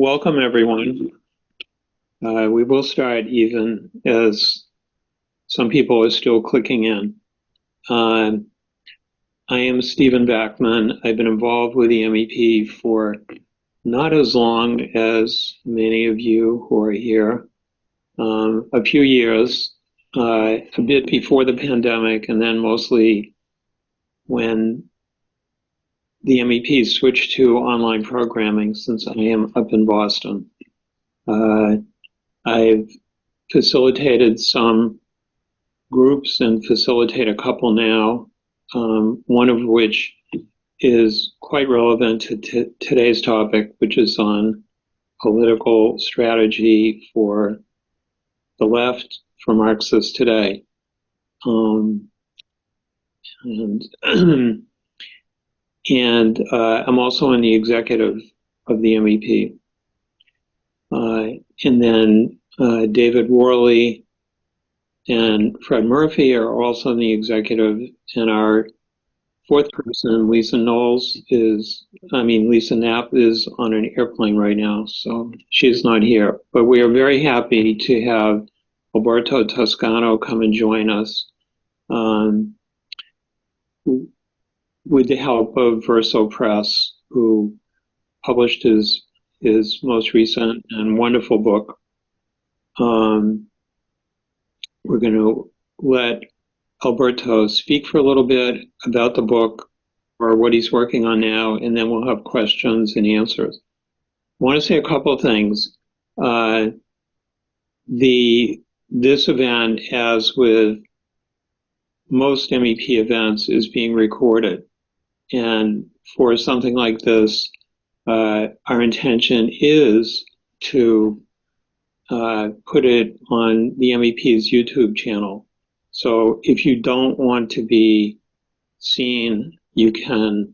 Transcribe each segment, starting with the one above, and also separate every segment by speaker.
Speaker 1: Welcome, everyone. We will start even as some people are still clicking in. I am Stephen Backman. I've been involved with the MEP for not as long as many of you who are here, a few years, a bit before the pandemic, and then mostly when the MEP switched to online programming, since I am up in Boston. I've facilitated some groups and facilitate a couple now, one of which is quite relevant to today's topic, which is on political strategy for the left for Marxists today. And I'm also in the executive of the MEP. And then David Worley and Fred Murphy are also in the executive, and our fourth person, Lisa Knapp is on an airplane right now, so she's not here. But we are very happy to have Alberto Toscano come and join us with the help of Verso Press, who published his most recent and wonderful book. We're going to let Alberto speak for a little bit about the book or what he's working on now, and then we'll have questions and answers. I want to say a couple of things. This event, as with most MEP events, is being recorded. And for something like this, our intention is to put it on the MEP's YouTube channel. So if you don't want to be seen, you can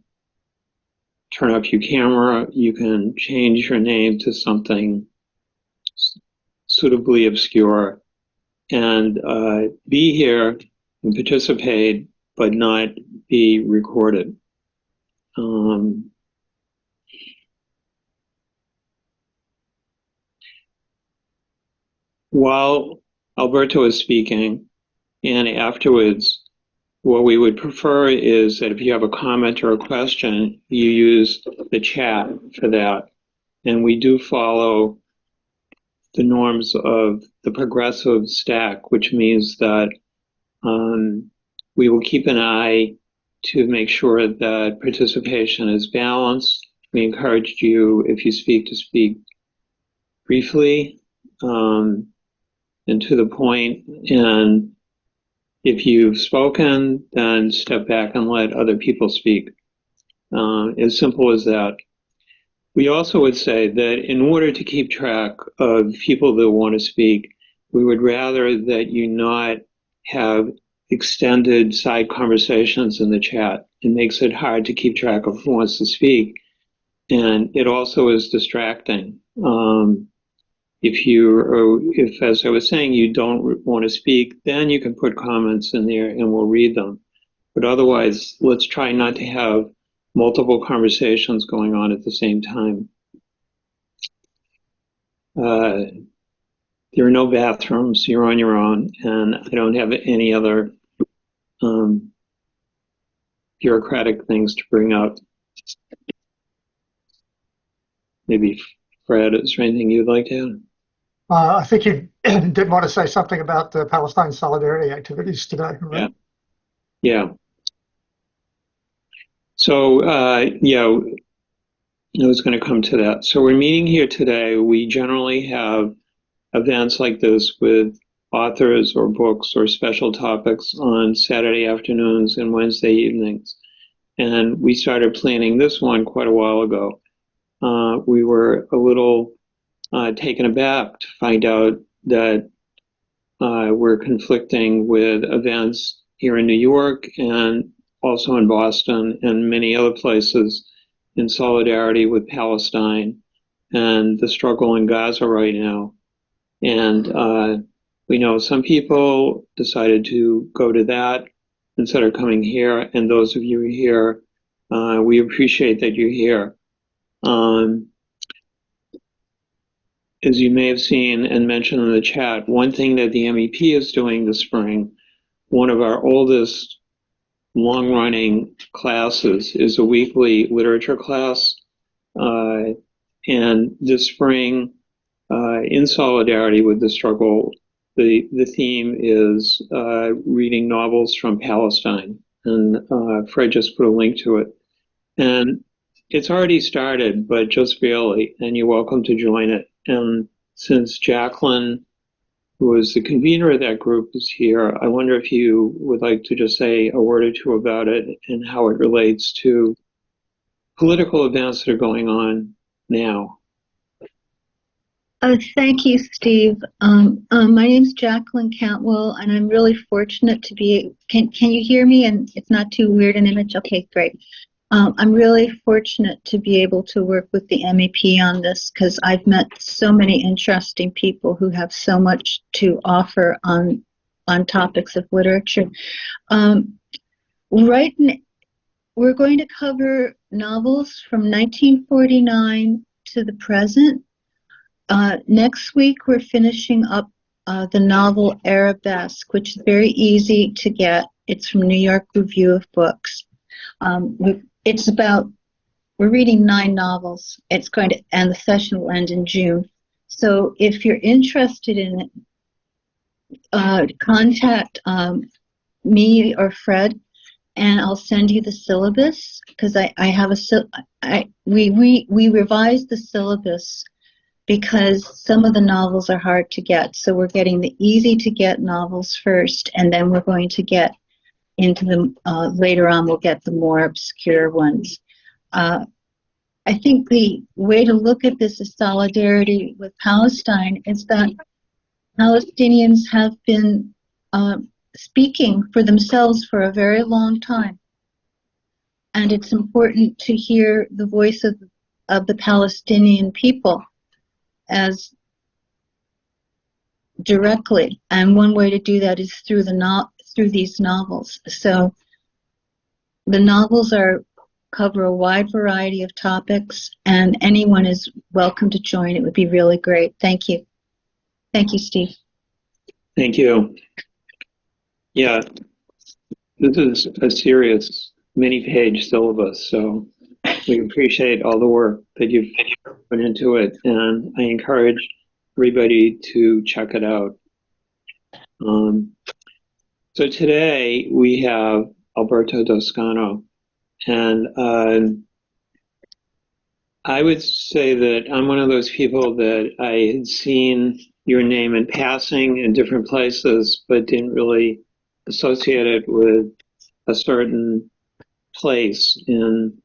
Speaker 1: turn off your camera, you can change your name to something suitably obscure, and be here and participate, but not be recorded. While Alberto is speaking, and afterwards, what we would prefer is that if you have a comment or a question, you use the chat for that. And we do follow the norms of the progressive stack, which means that we will keep an eye to make sure that participation is balanced. We encourage you, if you speak, to speak briefly and to the point. And if you've spoken, then step back and let other people speak. As simple as that. We also would say that in order to keep track of people that want to speak, we would rather that you not have extended side conversations in the chat. It makes it hard to keep track of who wants to speak. And it also is distracting. If, as I was saying, you don't want to speak, then you can put comments in there and we'll read them. But otherwise, let's try not to have multiple conversations going on at the same time. There are no bathrooms, you're on your own, and I don't have any other bureaucratic things to bring up. Maybe Fred, is there anything you'd like to add?
Speaker 2: I think you did want to say something about the Palestine solidarity activities today, right?
Speaker 1: Yeah. So, I was going to come to that. So we're meeting here today. We generally have events like this with authors or books or special topics on Saturday afternoons and Wednesday evenings. And we started planning this one quite a while ago. We were a little taken aback to find out that we're conflicting with events here in New York and also in Boston and many other places in solidarity with Palestine and the struggle in Gaza right now. And we know some people decided to go to that instead of coming here. And those of you here, we appreciate that you're here. as you may have seen and mentioned in the chat, one thing that the MEP is doing this spring, one of our oldest long-running classes is a weekly literature class. And this spring, in solidarity with the struggle, the theme is reading novels from Palestine. And Fred just put a link to it. And it's already started, but just barely, and you're welcome to join it. And since Jacqueline, who is the convener of that group, is here, I wonder if you would like to just say a word or two about it and how it relates to political events that are going on now.
Speaker 3: Thank you, Steve. My name is Jacqueline Cantwell, and I'm really fortunate to be. Can you hear me? And it's not too weird an image. Okay, great. I'm really fortunate to be able to work with the MEP on this because I've met so many interesting people who have so much to offer on topics of literature. We're going to cover novels from 1949 to the present. Next week, we're finishing up the novel Arabesque, which is very easy to get. It's from New York Review of Books. We're reading 9 novels. It's going to, and the session will end in June. So if you're interested in it, contact me or Fred, and I'll send you the syllabus because we revised the syllabus because some of the novels are hard to get. So we're getting the easy to get novels first, and then we're going to get into the later on we'll get the more obscure ones. I think the way to look at this is solidarity with Palestine is that Palestinians have been speaking for themselves for a very long time. And it's important to hear the voice of the Palestinian people as directly. And one way to do that is through these novels. So the novels cover a wide variety of topics, and anyone is welcome to join. It would be really great. Thank you. Thank you, Steve.
Speaker 1: Thank you. Yeah, this is a serious many-page syllabus, so we appreciate all the work that you've put into it, and I encourage everybody to check it out. So today we have Alberto Toscano, and I would say that I'm one of those people that I had seen your name in passing in different places, but didn't really associate it with a certain place in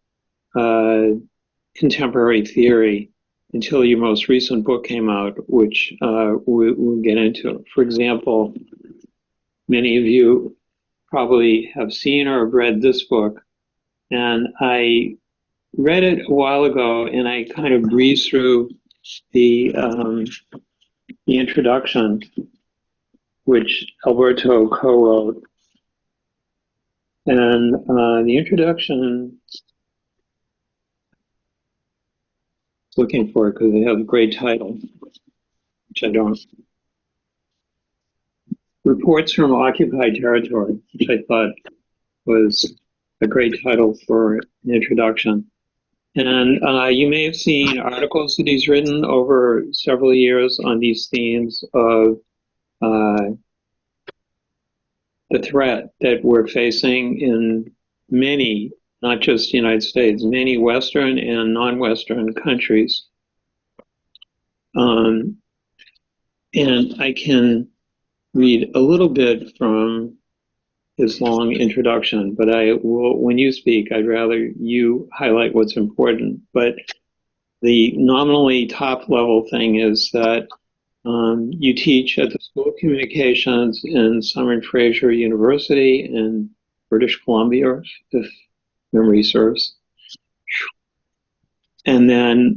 Speaker 1: contemporary theory until your most recent book came out, which we'll get into. For example, many of you probably have seen or have read this book, and I read it a while ago, and I kind of breezed through the introduction, which Alberto co-wrote. And the introduction, looking for it because they have a great title, which I don't. Reports from Occupied Territory, which I thought was a great title for an introduction. And you may have seen articles that he's written over several years on these themes of the threat that we're facing in many, not just the United States, many Western and non-Western countries. And I can read a little bit from his long introduction, but I will, when you speak, I'd rather you highlight what's important. But the nominally top level thing is that you teach at the School of Communications in Simon Fraser University in British Columbia, if memory serves. And then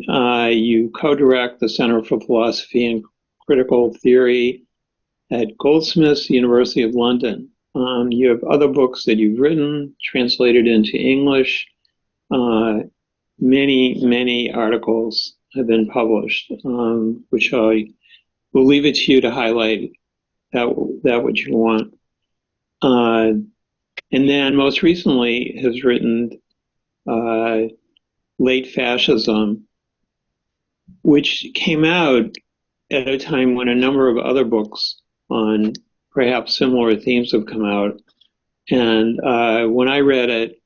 Speaker 1: you co-direct the Center for Philosophy and Critical Theory at Goldsmiths, University of London. You have other books that you've written, translated into English, many, many articles have been published, which I will leave it to you to highlight that what you want. And then most recently has written Late Fascism, which came out at a time when a number of other books on perhaps similar themes have come out. And when I read it,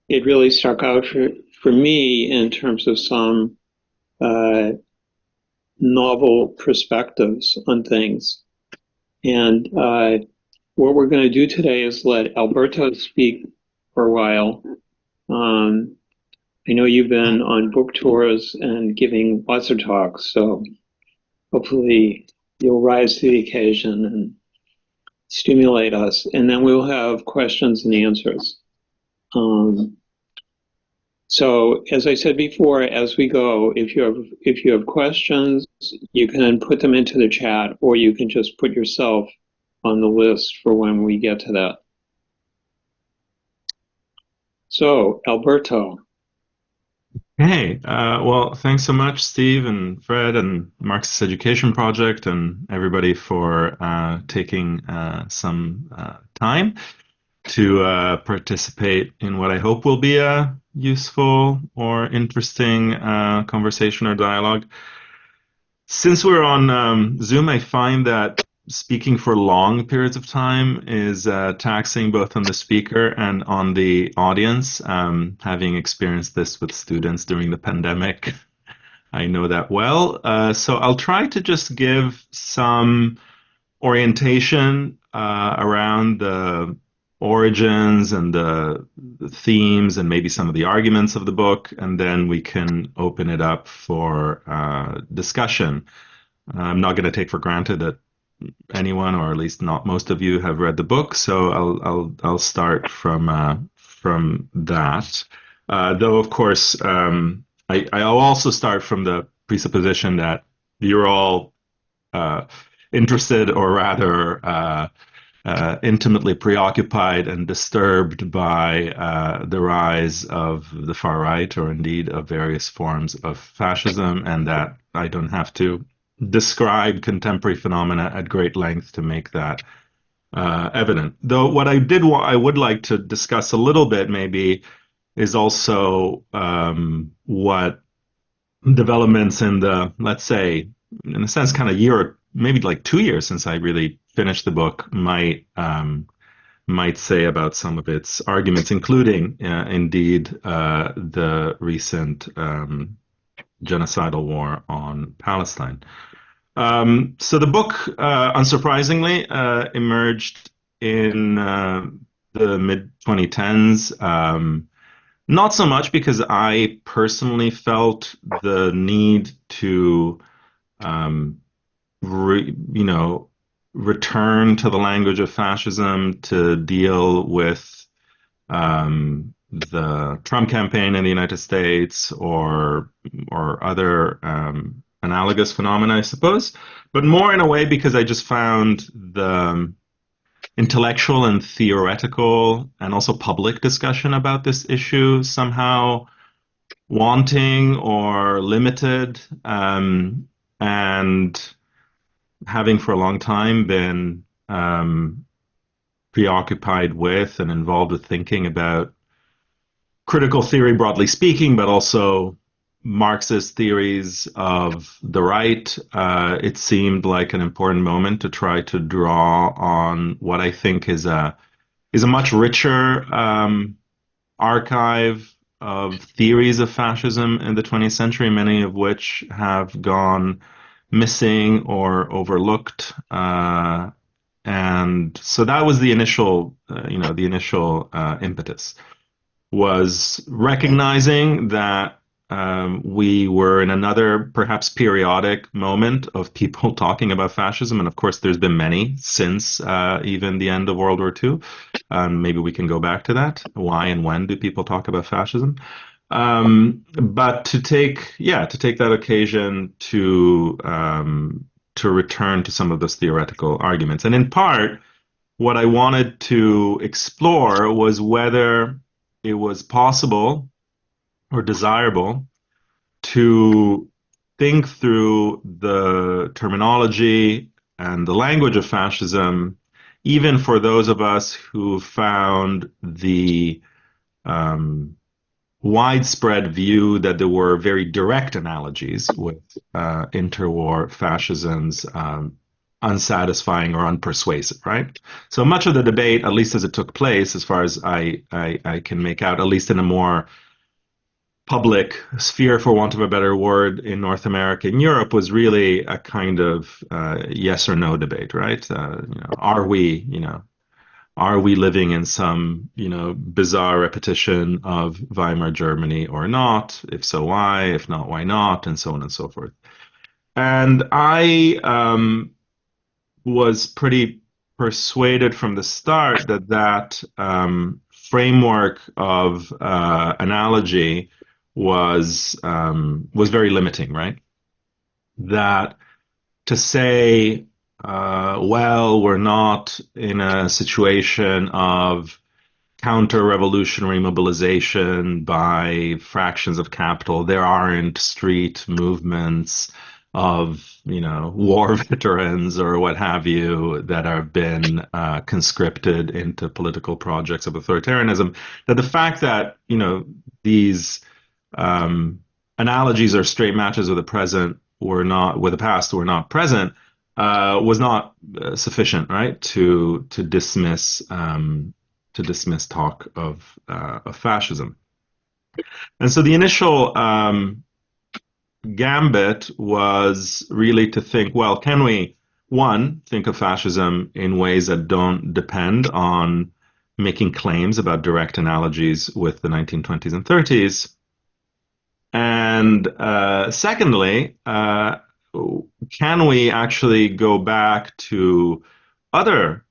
Speaker 1: it really struck out for me in terms of some novel perspectives on things. And what we're going to do today is let Alberto speak for a while. I know you've been on book tours and giving lots of talks, so hopefully you'll rise to the occasion and stimulate us. And then we'll have questions and answers. So as I said before, as we go, if you have questions, you can put them into the chat, or you can just put yourself on the list for when we get to that. So, Alberto.
Speaker 4: Hey, well, thanks so much, Steve and Fred and Marxist Education Project and everybody for taking some time to participate in what I hope will be a useful or interesting conversation or dialogue. Since we're on Zoom, I find that speaking for long periods of time is taxing both on the speaker and on the audience. Having experienced this with students during the pandemic, I know that well. So I'll try to just give some orientation around the origins and the themes and maybe some of the arguments of the book, and then we can open it up for discussion. I'm not going to take for granted that anyone, or at least not most of you, have read the book, so I'll start from that. Though of course, I'll also start from the presupposition that you're all interested, or rather intimately preoccupied and disturbed by the rise of the far right, or indeed of various forms of fascism, and that I don't have to describe contemporary phenomena at great length to make that evident. Though what I would like to discuss a little bit maybe is also what developments in the, let's say, in a sense, kind of year, maybe like 2 years since I really finished the book, might say about some of its arguments, including indeed the recent genocidal war on Palestine. So the book, unsurprisingly, emerged in the mid-2010s. Not so much because I personally felt the need to, return to the language of fascism to deal with the Trump campaign in the United States or other analogous phenomena, I suppose, but more in a way because I just found the intellectual and theoretical and also public discussion about this issue somehow wanting or limited, and having for a long time been preoccupied with and involved with thinking about critical theory broadly speaking, but also Marxist theories of the right, it seemed like an important moment to try to draw on what I think is a much richer archive of theories of fascism in the 20th century, many of which have gone missing or overlooked. And so that was the initial, impetus, was recognizing that we were in another, perhaps periodic moment of people talking about fascism. And of course, there's been many since even the end of World War II. Maybe we can go back to that. Why and when do people talk about fascism? But to take that occasion to return to some of those theoretical arguments. And in part, what I wanted to explore was whether it was possible or desirable to think through the terminology and the language of fascism, even for those of us who found the widespread view that there were very direct analogies with interwar fascisms unsatisfying or unpersuasive, right? So much of the debate, at least as it took place, as far as I can make out, at least in a more public sphere, for want of a better word, in North America and Europe, was really a kind of yes or no debate, right? Are we living in some, bizarre repetition of Weimar Germany or not? If so, why? If not, why not? And so on and so forth. And I was pretty persuaded from the start that framework of analogy was very limiting, right? That to say, well, we're not in a situation of counter-revolutionary mobilization by fractions of capital. There aren't street movements of, war veterans or what have you that have been conscripted into political projects of authoritarianism. That the fact that, these analogies or straight matches with the present were not, with the past were not present, was not sufficient, right, to dismiss talk of fascism. And so the initial gambit was really to think, well, can we, one, think of fascism in ways that don't depend on making claims about direct analogies with the 1920s and 30s? And secondly, can we actually go back to other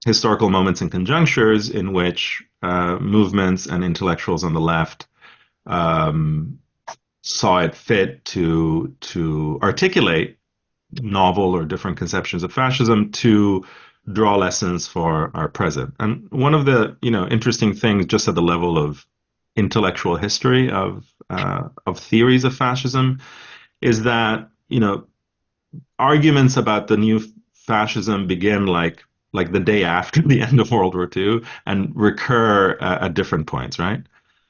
Speaker 4: historical moments and conjunctures in which movements and intellectuals on the left saw it fit to articulate novel or different conceptions of fascism to draw lessons for our present? And one of the interesting things, just at the level of intellectual history of theories of fascism, is that arguments about the new fascism begin like the day after the end of World War II and recur at different points, right?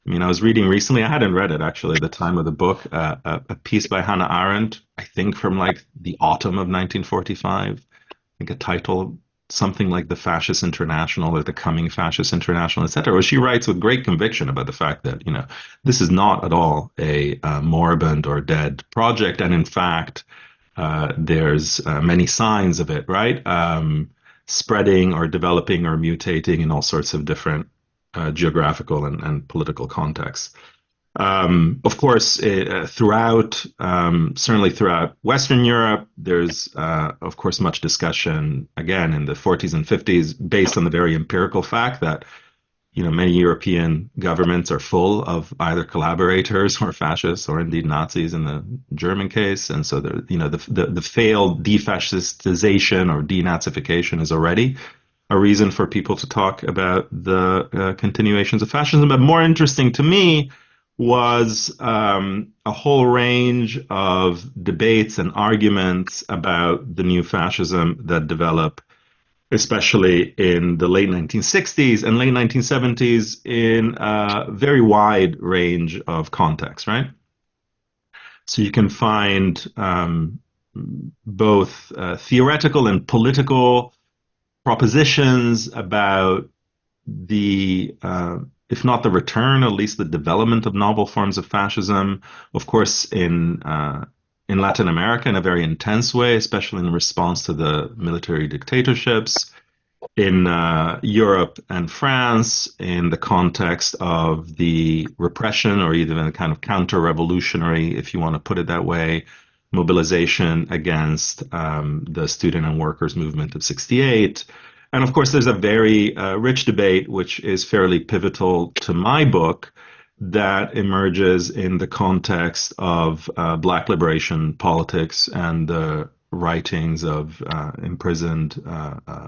Speaker 4: I mean, I was reading recently, I hadn't read it actually at the time of the book, a piece by Hannah Arendt, I think from the autumn of 1945, I think a title something like The Fascist International or The Coming Fascist International, etc., where she writes with great conviction about the fact that, this is not at all a moribund or dead project. And in fact, there's many signs of it, right? Spreading or developing or mutating in all sorts of different geographical and political contexts. Of course, throughout, certainly throughout Western Europe, there's, of course, much discussion, again, in the 40s and 50s, based on the very empirical fact that, many European governments are full of either collaborators or fascists or indeed Nazis in the German case. And so, the failed defascistization or denazification is already a reason for people to talk about the continuations of fascism. But more interesting to me was a whole range of debates and arguments about the new fascism that develop, especially in the late 1960s and late 1970s, in a very wide range of contexts, right? So you can find both theoretical and political propositions about the if not the return, at least the development of novel forms of fascism, of course, in Latin America in a very intense way, especially in response to the military dictatorships, in Europe and France, in the context of the repression or even a kind of counter-revolutionary, if you want to put it that way, mobilization against the student and workers movement of '68. And of course, there's a very rich debate, which is fairly pivotal to my book, that emerges in the context of Black liberation politics and the writings of imprisoned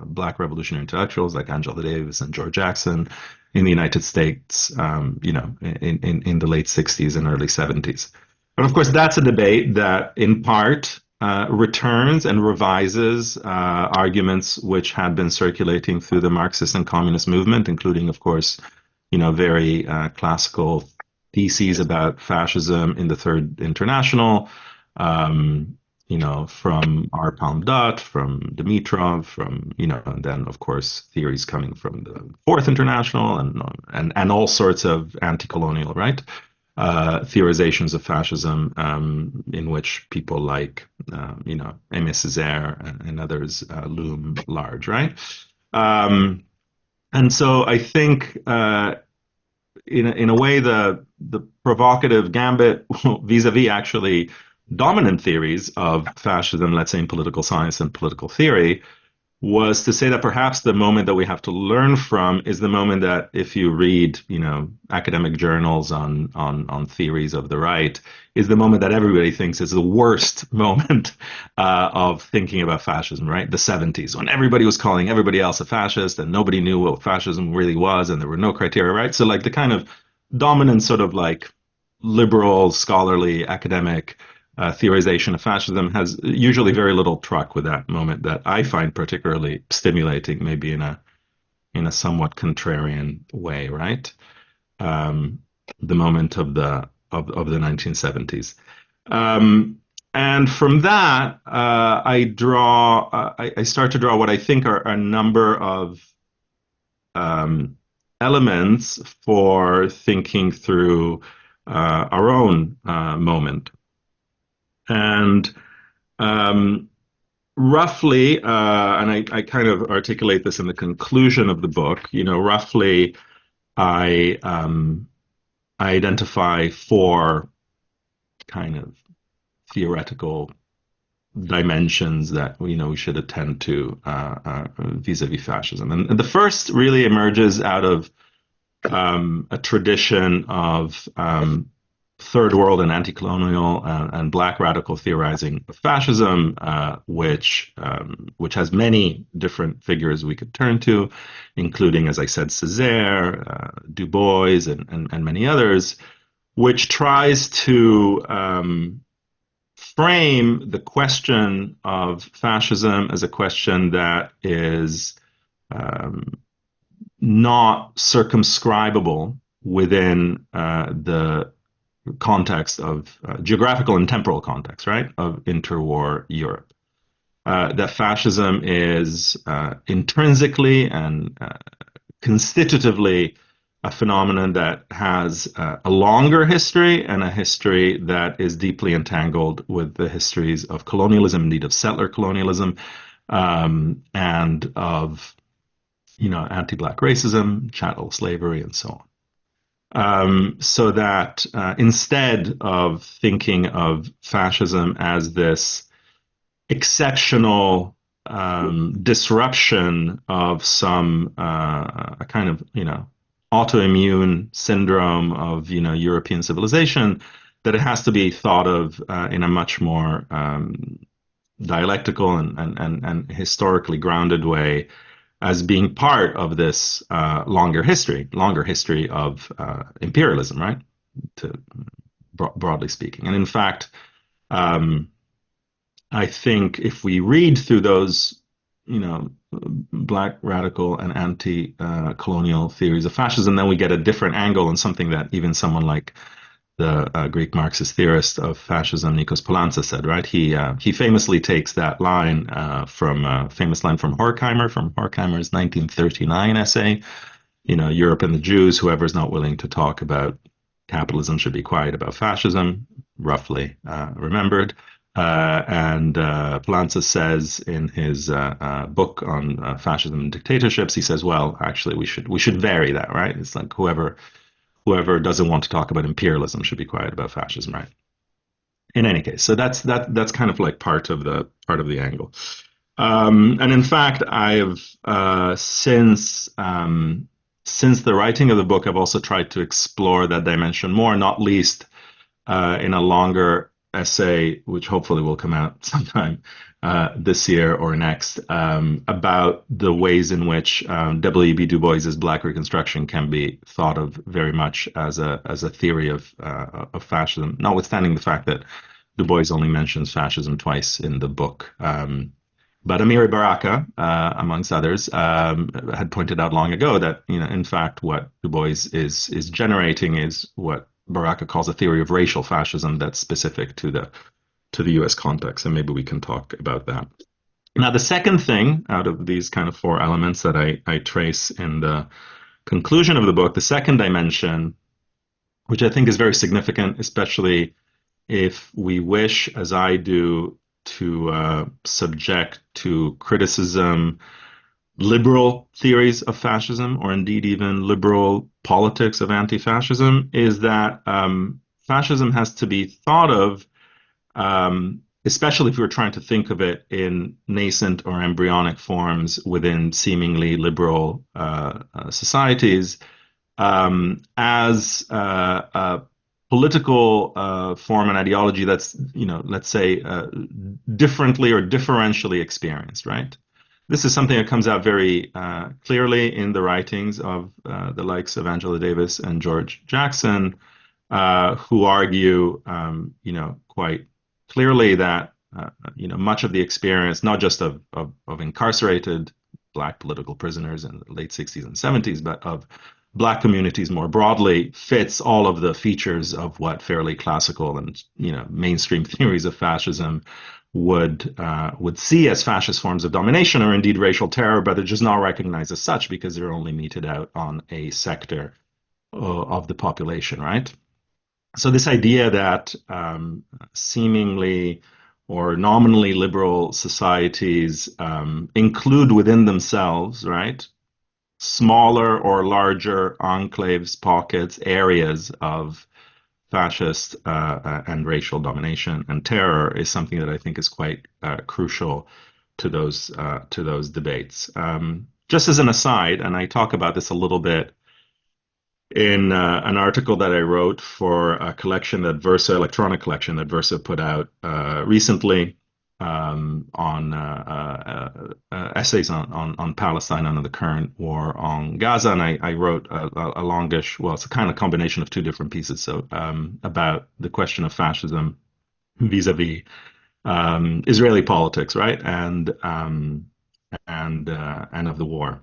Speaker 4: Black revolutionary intellectuals like Angela Davis and George Jackson in the United States, in the late '60s and early '70s. But of course, that's a debate that in part returns and revises arguments which had been circulating through the Marxist and communist movement, including, of course, very classical theses about fascism in the Third International, from R. Palmdot, from Dimitrov, from, and then, of course, theories coming from the Fourth International and all sorts of anti-colonial, right? Theorizations of fascism in which people like, Aimé Césaire and others loom large, right? And so I think, in a way, the provocative gambit vis-a-vis actually dominant theories of fascism, let's say in political science and political theory, was to say that perhaps the moment that we have to learn from is the moment that if you read, academic journals on theories of the right, is the moment that everybody thinks is the worst moment of thinking about fascism, right? The 70s, when everybody was calling everybody else a fascist and nobody knew what fascism really was and there were no criteria, right? So like the kind of dominant sort of like liberal, scholarly, academic theorization of fascism has usually very little truck with that moment that I find particularly stimulating, maybe in a somewhat contrarian way, right? The moment of the 1970s, and from that I start to draw what I think are a number of elements for thinking through our own moment. And roughly, and I kind of articulate this in the conclusion of the book, roughly I identify 4 kind of theoretical dimensions that we should attend to vis-a-vis fascism. And the first really emerges out of a tradition of third world and anti-colonial and black radical theorizing of fascism, which has many different figures we could turn to, including, as I said, Césaire, Du Bois, and many others, which tries to frame the question of fascism as a question that is not circumscribable within the context of geographical and temporal context, right, of interwar Europe. That fascism is intrinsically and constitutively a phenomenon that has a longer history and a history that is deeply entangled with the histories of colonialism, indeed of settler colonialism, and of anti-black racism, chattel slavery, and so on. So that instead of thinking of fascism as this exceptional disruption of some a kind of autoimmune syndrome of European civilization, that it has to be thought of in a much more dialectical and historically grounded way, as being part of this longer history of imperialism, right? Broadly speaking. And in fact, I think if we read through those, black radical and anti-colonial theories of fascism, then we get a different angle on something that even someone like the Greek Marxist theorist of fascism, Nikos Poulantzas, said, right? He famously takes that line from a famous line from Horkheimer's 1939 essay, Europe and the Jews, whoever's not willing to talk about capitalism should be quiet about fascism, roughly remembered. And Poulantzas says in his book on fascism and dictatorships, he says, well, actually, we should vary that, right? It's like whoever doesn't want to talk about imperialism should be quiet about fascism, right? In any case, so that's kind of like part of the angle. And in fact, I've since the writing of the book, I've also tried to explore that dimension more, not least in a longer essay, which hopefully will come out sometime this year or next, about the ways in which W.E.B. Du Bois's Black Reconstruction can be thought of very much as a theory of fascism, notwithstanding the fact that Du Bois only mentions fascism twice in the book. But Amiri Baraka, amongst others, had pointed out long ago that, in fact, what Du Bois is generating is what Baraka calls a theory of racial fascism that's specific to the U.S. context, and maybe we can talk about that. Now, the second thing out of these kind of four elements that I trace in the conclusion of the book, the second dimension, which I think is very significant, especially if we wish, as I do, to subject to criticism liberal theories of fascism, or indeed even liberal politics of anti-fascism, is that fascism has to be thought of, especially if we're trying to think of it in nascent or embryonic forms within seemingly liberal societies, as a political form and ideology that's, let's say, differently or differentially experienced, right? This is something that comes out very clearly in the writings of the likes of Angela Davis and George Jackson, who argue, quite clearly that, much of the experience, not just of incarcerated Black political prisoners in the late 60s and 70s, but of Black communities more broadly, fits all of the features of what fairly classical and mainstream theories of fascism would see as fascist forms of domination, or indeed racial terror, but they're just not recognized as such because they're only meted out on a sector of the population, right? So this idea that seemingly or nominally liberal societies include within themselves, right, smaller or larger enclaves, pockets, areas of fascist and racial domination and terror is something that I think is quite crucial to those debates. Just as an aside, and I talk about this a little bit in an article that I wrote for a collection that Versa, electronic collection that Versa put out recently on essays on Palestine under the current war on Gaza, and I wrote a longish, well, it's a kind of combination of two different pieces, so about the question of fascism vis-a-vis Israeli politics, right, and of the war.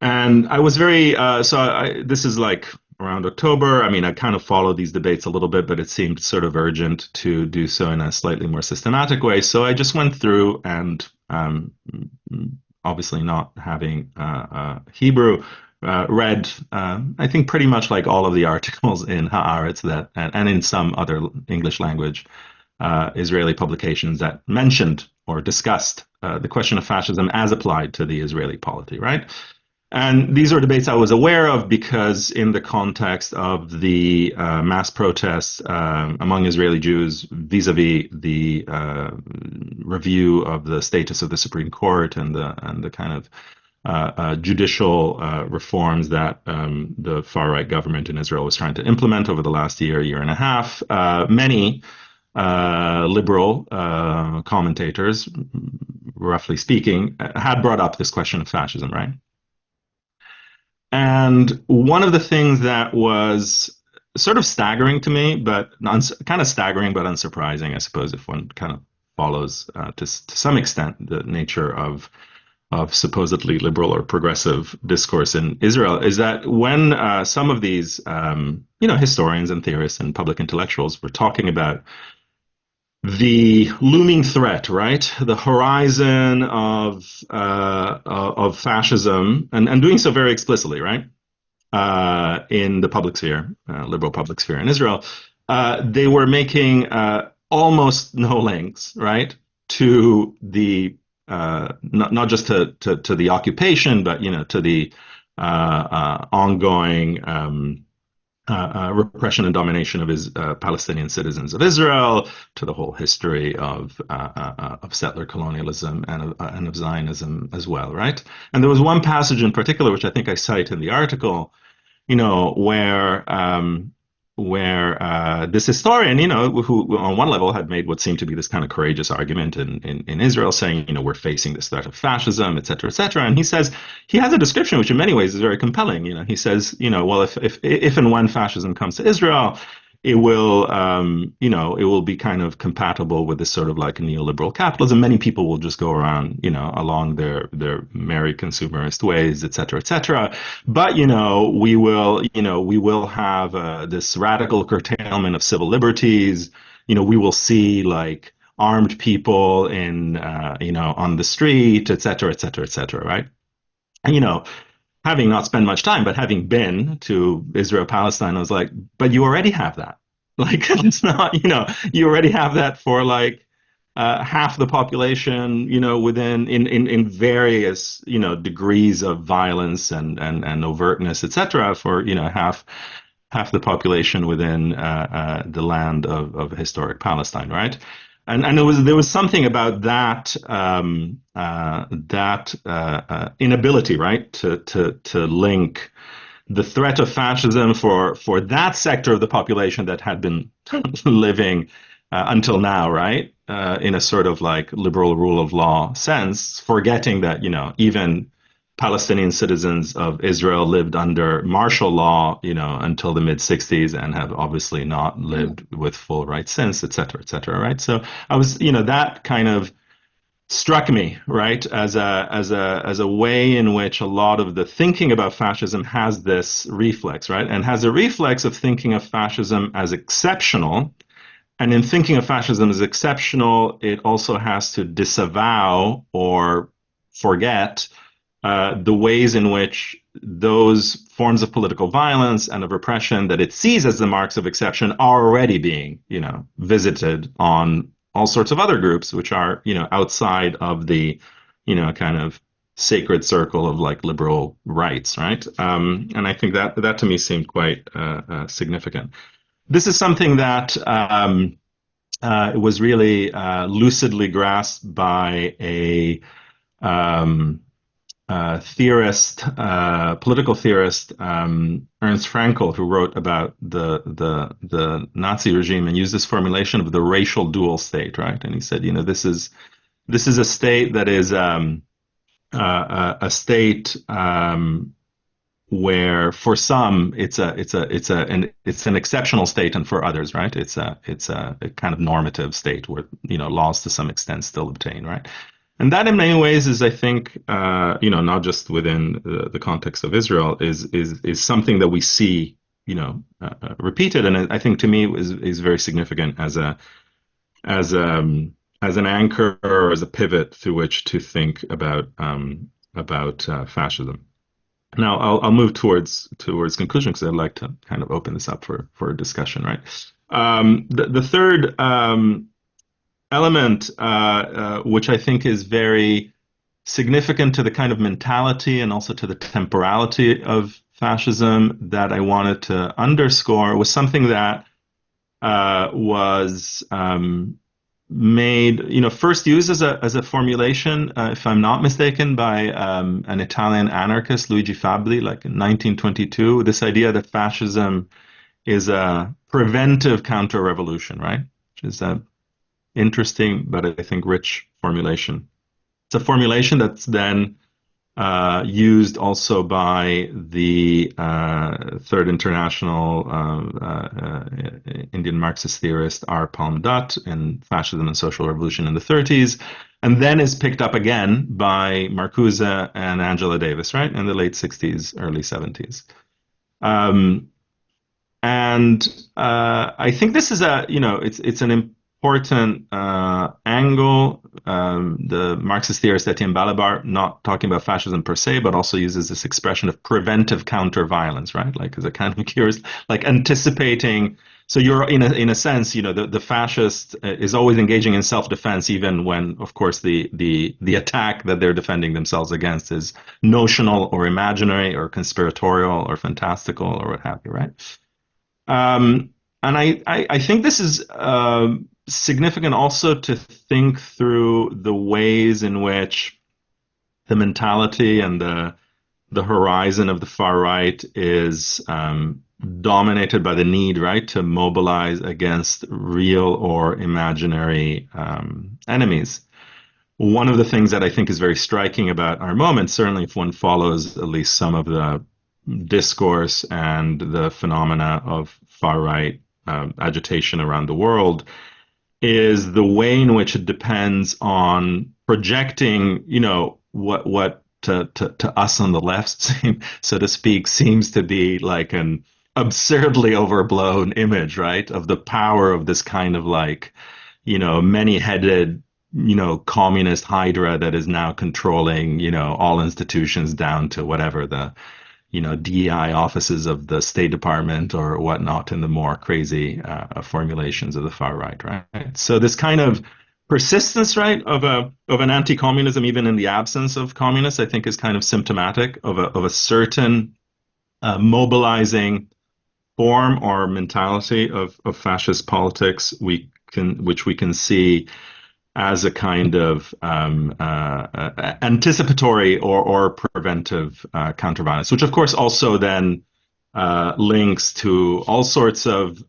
Speaker 4: And I was very, this is like around October. I mean, I kind of followed these debates a little bit, but it seemed sort of urgent to do so in a slightly more systematic way. So I just went through and, obviously not having Hebrew, read, I think pretty much like all of the articles in Haaretz that, and in some other English language Israeli publications that mentioned or discussed the question of fascism as applied to the Israeli polity, right? And these are debates I was aware of because in the context of the mass protests among Israeli Jews vis-a-vis the review of the status of the Supreme Court and the kind of judicial reforms that the far-right government in Israel was trying to implement over the last year and a half, many liberal commentators, roughly speaking, had brought up this question of fascism, right? And one of the things that was sort of staggering to me, but kind of staggering but unsurprising, I suppose, if one kind of follows to some extent the nature of supposedly liberal or progressive discourse in Israel, is that when some of these historians and theorists and public intellectuals were talking about the looming threat, right? The horizon of fascism, and doing so very explicitly, right? In the public sphere, liberal public sphere in Israel, they were making almost no links, right, to the not just to the occupation, but to the ongoing repression and domination of Palestinian citizens of Israel, to the whole history of settler colonialism and of Zionism as well, right? And there was one passage in particular, which I think I cite in the article, where this historian, who on one level had made what seemed to be this kind of courageous argument in Israel, saying, we're facing this threat of fascism, et cetera, et cetera. And he says, he has a description which in many ways is very compelling. He says, well, if and when fascism comes to Israel, it will, it will be kind of compatible with this sort of like neoliberal capitalism. Many people will just go around, along their merry consumerist ways, et cetera, et cetera. But, we will have this radical curtailment of civil liberties. We will see like armed people on the street, et cetera, et cetera, et cetera, right? And, having not spent much time, but having been to Israel, Palestine, I was like, but you already have that. Like, it's not, you already have that for like half the population, within in various, degrees of violence and overtness, et cetera, for, half the population within the land of historic Palestine, right? And there was something about that inability, right, to link the threat of fascism for that sector of the population that had been living until now, right, in a sort of like liberal rule of law sense, forgetting that even Palestinian citizens of Israel lived under martial law, until the mid-60s and have obviously not lived with full rights since, et cetera, right? So I was, that kind of struck me, right, as a way in which a lot of the thinking about fascism has this reflex, right, and has a reflex of thinking of fascism as exceptional. And in thinking of fascism as exceptional, it also has to disavow or forget the ways in which those forms of political violence and of repression that it sees as the marks of exception are already being, visited on all sorts of other groups, which are, outside of the, kind of sacred circle of like liberal rights, right? And I think that to me seemed quite significant. This is something that was really lucidly grasped by a theorist, political theorist, Ernst Frankl, who wrote about the Nazi regime and used this formulation of the racial dual state, right? And he said, this is a state that is a state where for some it's an exceptional state, and for others, right, it's a kind of normative state where laws to some extent still obtain, right? And that in many ways is, I think, not just within the context of Israel, is something that we see, repeated, and I think to me is very significant as an anchor or as a pivot through which to think about fascism. Now I'll move towards conclusion, because I'd like to kind of open this up for a discussion, right? The third element, which I think is very significant to the kind of mentality and also to the temporality of fascism that I wanted to underscore, was something that was made, first used as a formulation, if I'm not mistaken, by an Italian anarchist, Luigi Fabbri, like in 1922. This idea that fascism is a preventive counter-revolution, right? Which is a interesting, but I think rich formulation. It's a formulation that's then used also by the Third International Indian Marxist theorist R. Palm Dutt in Fascism and Social Revolution in the 30s, and then is picked up again by Marcuse and Angela Davis, right, in the late 60s, early 70s. And I think this is it's an important angle. The Marxist theorist Etienne Balibar, not talking about fascism per se, but also uses this expression of preventive counter-violence, right? Like as a kind of curious, like anticipating. So you're in a sense, the fascist is always engaging in self-defense, even when, of course, the attack that they're defending themselves against is notional or imaginary or conspiratorial or fantastical or what have you, right? And I think this is significant also to think through the ways in which the mentality and the the horizon of the far right is dominated by the need, right, to mobilize against real or imaginary enemies. One of the things that I think is very striking about our moment, certainly if one follows at least some of the discourse and the phenomena of far right agitation around the world, is the way in which it depends on projecting, what to us on the left, so to speak, seems to be like an absurdly overblown image, right, of the power of this kind of like, many-headed, communist hydra that is now controlling, all institutions down to whatever the, DEI offices of the State Department or whatnot in the more crazy formulations of the far right, right? So this kind of persistence, right, of an anti-communism, even in the absence of communists, I think is kind of symptomatic of a certain mobilizing form or mentality of fascist politics which we can see as a kind of anticipatory or preventive counterviolence, which of course also then links to all sorts of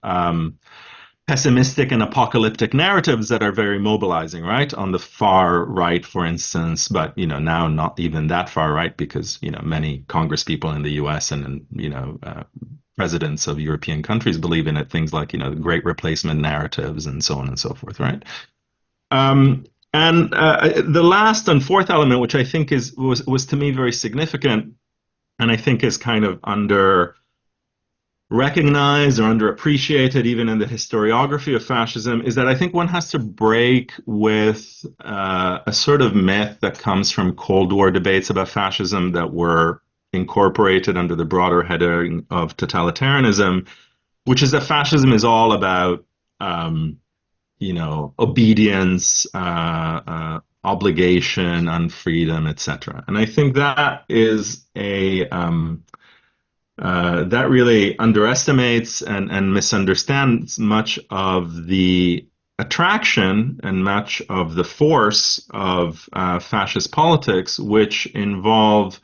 Speaker 4: pessimistic and apocalyptic narratives that are very mobilizing, right? On the far right, for instance, but now not even that far right, because many Congress people in the U.S. and presidents of European countries believe in it. Things like the Great Replacement narratives and so on and so forth, right? And the last and fourth element, which I think was to me very significant, and I think is kind of under recognized or underappreciated even in the historiography of fascism, is that I think one has to break with a sort of myth that comes from Cold War debates about fascism that were incorporated under the broader heading of totalitarianism, which is that fascism is all about obedience, obligation, unfreedom, etc. And I think that is that really underestimates and misunderstands much of the attraction and much of the force of fascist politics, which involve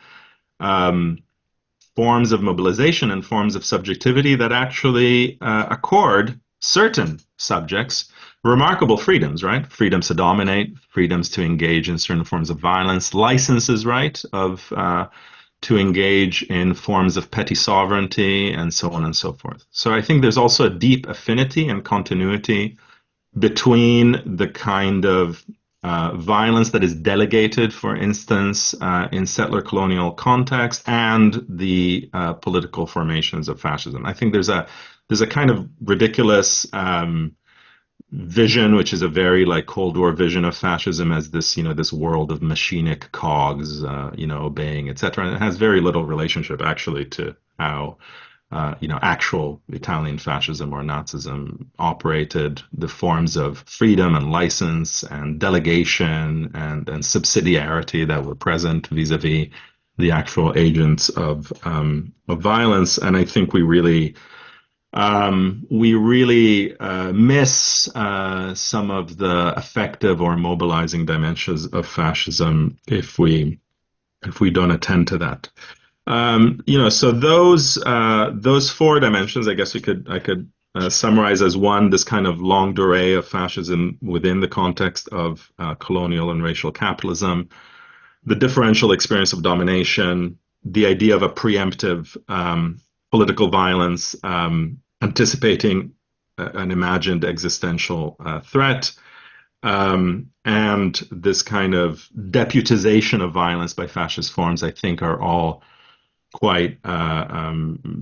Speaker 4: forms of mobilization and forms of subjectivity that actually accord certain subjects remarkable freedoms, right? Freedoms to dominate, freedoms to engage in certain forms of violence, licenses, right, to engage in forms of petty sovereignty, and so on and so forth. So I think there's also a deep affinity and continuity between the kind of violence that is delegated, for instance, in settler colonial context, and the political formations of fascism. I think there's a kind of ridiculous vision, which is a very like Cold War vision of fascism as this, this world of machinic cogs, obeying, etc. And it has very little relationship actually to how, actual Italian fascism or Nazism operated, the forms of freedom and license and delegation and subsidiarity that were present vis-a-vis the actual agents of violence. And I think we really miss some of the effective or mobilizing dimensions of fascism if we don't attend to that. So those four dimensions, I guess I could summarize as one, this kind of longue durée of fascism within the context of colonial and racial capitalism, the differential experience of domination, the idea of a preemptive political violence, anticipating an imagined existential threat, and this kind of deputization of violence by fascist forms, I think, are all quite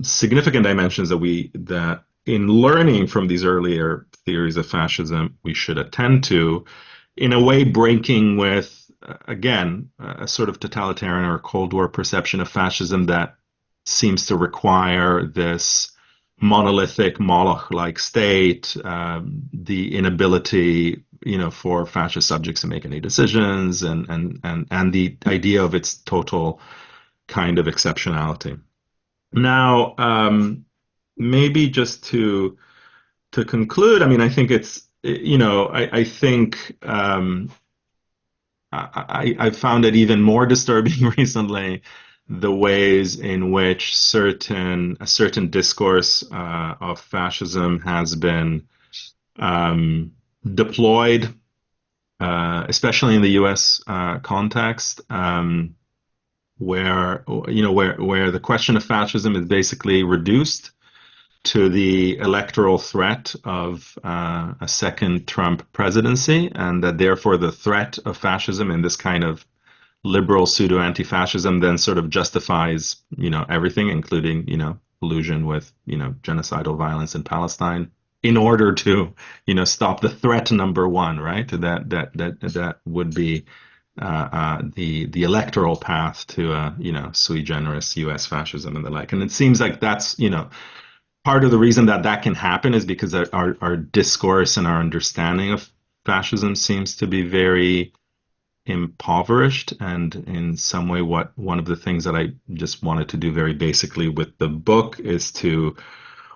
Speaker 4: significant dimensions that in learning from these earlier theories of fascism, we should attend to, in a way breaking with, again, a sort of totalitarian or Cold War perception of fascism that seems to require this monolithic Moloch-like state, the inability, for fascist subjects to make any decisions, and the idea of its total kind of exceptionality. Now, maybe just to conclude, I mean, I think it's, I think I found it even more disturbing recently the ways in which a certain discourse of fascism has been deployed, especially in the U.S. Context, where the question of fascism is basically reduced to the electoral threat of a second Trump presidency, and that therefore the threat of fascism in this kind of liberal pseudo-anti-fascism then sort of justifies, everything, including, collusion with, genocidal violence in Palestine, in order to, stop the threat number one, right? That would be the electoral path to sui generis U.S. fascism and the like. And it seems like that's part of the reason that can happen is because our discourse and our understanding of fascism seems to be very impoverished. And in some way, one of the things that I just wanted to do very basically with the book is to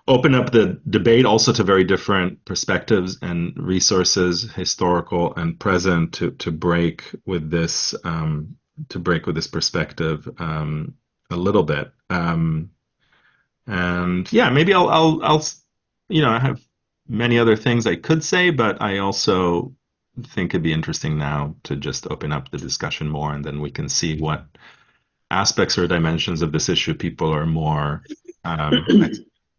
Speaker 4: open up the debate also to very different perspectives and resources, historical and present, to break with this perspective a little bit. And yeah, maybe I'll I have many other things I could say, but I also think it'd be interesting now to just open up the discussion more, and then we can see what aspects or dimensions of this issue people are more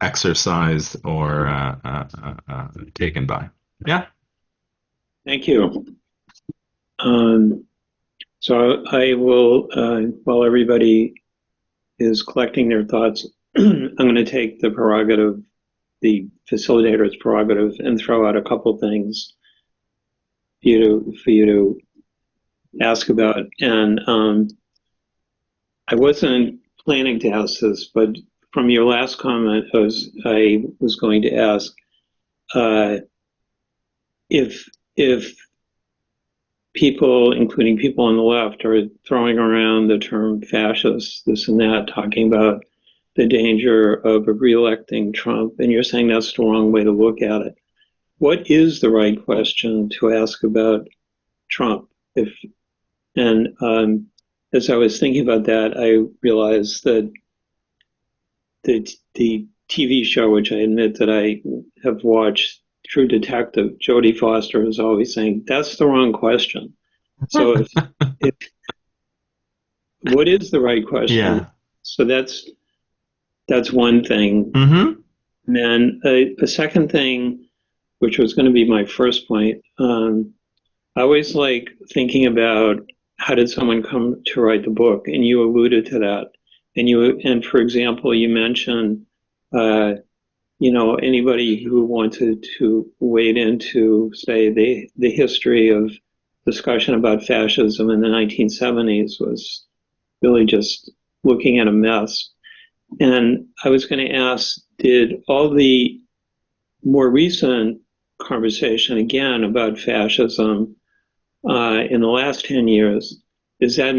Speaker 4: exercised or taken by. Yeah.
Speaker 1: Thank you. So I will, while everybody is collecting their thoughts, I'm going to take the prerogative, the facilitator's prerogative, and throw out a couple things for you to ask about. And I wasn't planning to ask this, but from your last comment, I was going to ask if people, including people on the left, are throwing around the term fascist, this and that, talking about the danger of re-electing Trump, and you're saying that's the wrong way to look at it. What is the right question to ask about Trump? As I was thinking about that, I realized that the TV show, which I admit that I have watched, True Detective, Jodie Foster is always saying, that's the wrong question. So what is the right question?
Speaker 4: Yeah.
Speaker 1: So that's one thing.
Speaker 4: Mm-hmm.
Speaker 1: And then a second thing, which was going to be my first point, I always like thinking about how did someone come to write the book, and you alluded to that. And for example, you mentioned, anybody who wanted to wade into, say, the history of discussion about fascism in the 1970s was really just looking at a mess. And I was going to ask, did all the more recent conversation, again, about fascism in the last 10 years, did that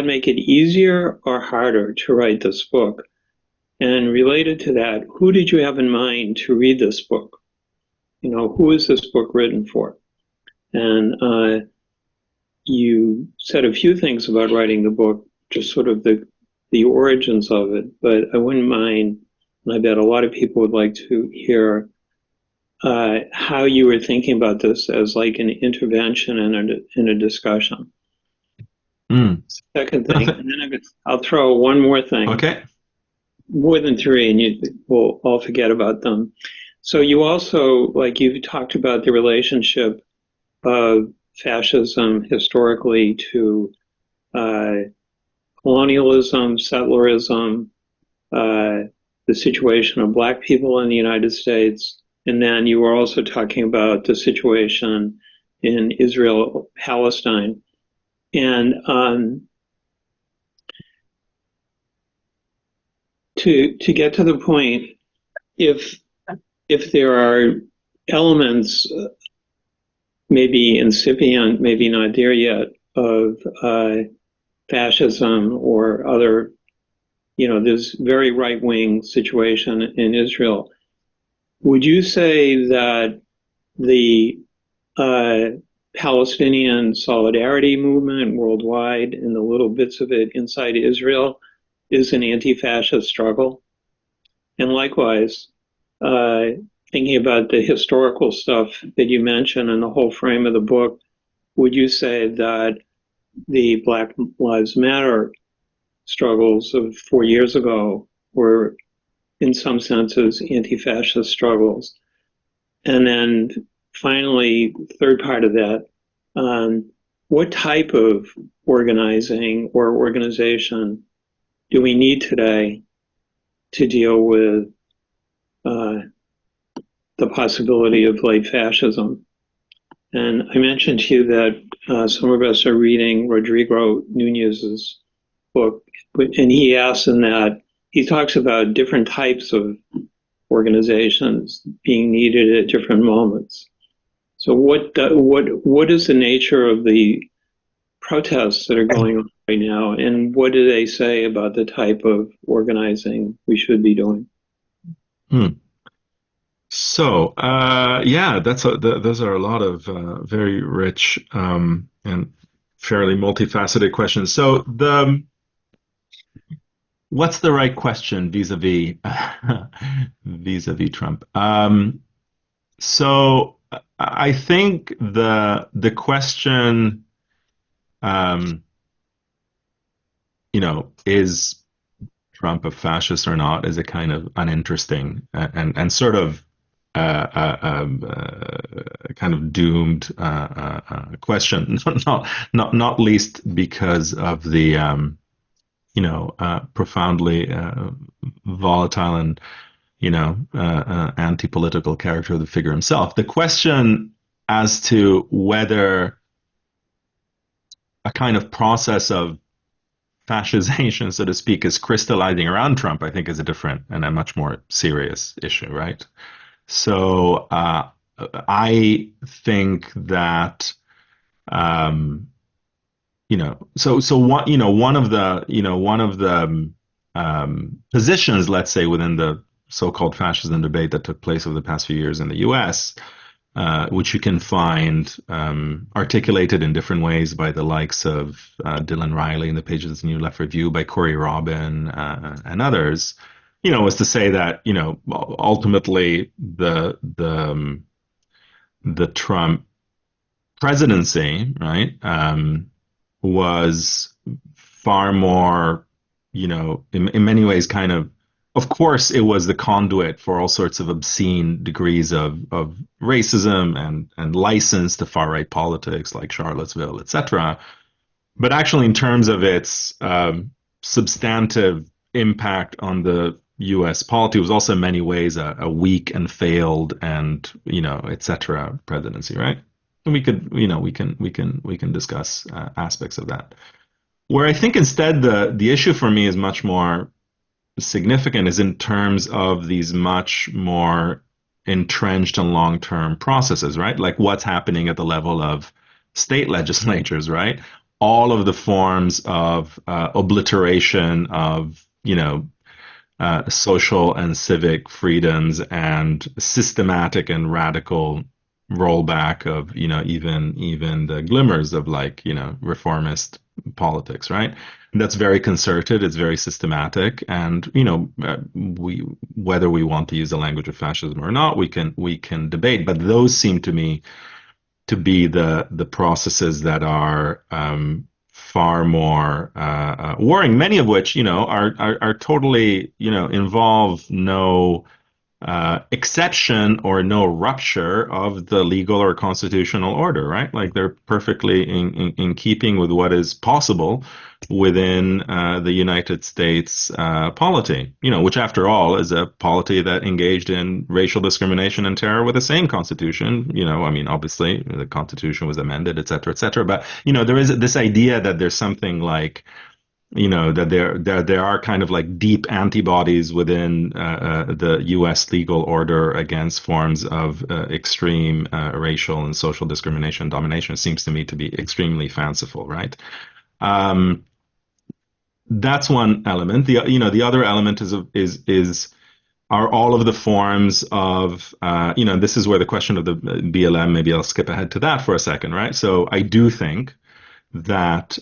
Speaker 1: make it easier or harder to write this book? And related to that, who did you have in mind to read this book? Who is this book written for? And you said a few things about writing the book, just sort of the origins of it, but I wouldn't mind, and I bet a lot of people would like to hear how you were thinking about this as like an intervention in a discussion. Second thing, and then I'll throw one more thing.
Speaker 4: Okay.
Speaker 1: More than three, and we'll all forget about them. So you also, you talked about the relationship of fascism historically to colonialism, settlerism, the situation of Black people in the United States, and then you were also talking about the situation in Israel, Palestine. And to get to the point, if there are elements, maybe incipient, maybe not there yet, of fascism or other, this very right-wing situation in Israel, would you say that the Palestinian solidarity movement worldwide and the little bits of it inside Israel is an anti-fascist struggle? And likewise, thinking about the historical stuff that you mentioned and the whole frame of the book, would you say that the Black Lives Matter struggles of 4 years ago were, in some senses, anti-fascist struggles? And then finally, third part of that, what type of organizing or organization do we need today to deal with the possibility of late fascism? And I mentioned to you that some of us are reading Rodrigo Nunez's book, and he asks in that, he talks about different types of organizations being needed at different moments. So what is the nature of the protests that are going on right now, and what do they say about the type of organizing we should be doing?
Speaker 4: So, yeah, those are a lot of very rich and fairly multifaceted questions. So, what's the right question vis-a-vis vis-a-vis Trump? So, I think the question, is Trump a fascist or not, is a kind of uninteresting and sort of kind of doomed question, not least because of the profoundly volatile and anti-political character of the figure himself. The question as to whether a kind of process of fascization, so to speak, is crystallizing around Trump, I think is a different and a much more serious issue, right? So I think that one of the positions, let's say, within the so-called fascism debate that took place over the past few years in the U.S., which you can find articulated in different ways by the likes of Dylan Riley in the pages of the New Left Review, by Corey Robin and others, was to say that, ultimately the Trump presidency, right, was far more, in many ways kind of course, it was the conduit for all sorts of obscene degrees of racism and license to far-right politics like Charlottesville, etc. But actually, in terms of its substantive impact on the U.S. polity, it was also in many ways a weak and failed and etc. presidency, right? And we can discuss aspects of that. Where I think instead the issue for me is much more significant is in terms of these much more entrenched and long-term processes, right? Like what's happening at the level of state legislatures, right? All of the forms of obliteration of, social and civic freedoms and systematic and radical rollback of, even the glimmers of reformist politics, right? And that's very concerted, it's very systematic, and whether we want to use the language of fascism or not, we can debate. But those seem to me to be the processes that are far more worrying. Many of which are totally involve no exception or no rupture of the legal or constitutional order, right? Like they're perfectly in keeping with what is possible within the United States polity, which after all is a polity that engaged in racial discrimination and terror with the same constitution. Obviously the constitution was amended, et cetera, but there is this idea that there's something like that there are kind of like deep antibodies within the U.S. legal order against forms of extreme racial and social discrimination and domination. It seems to me to be extremely fanciful, right? That's one element. The other element is are all of the forms of this is where the question of the BLM, maybe I'll skip ahead to that for a second, right? So I do think that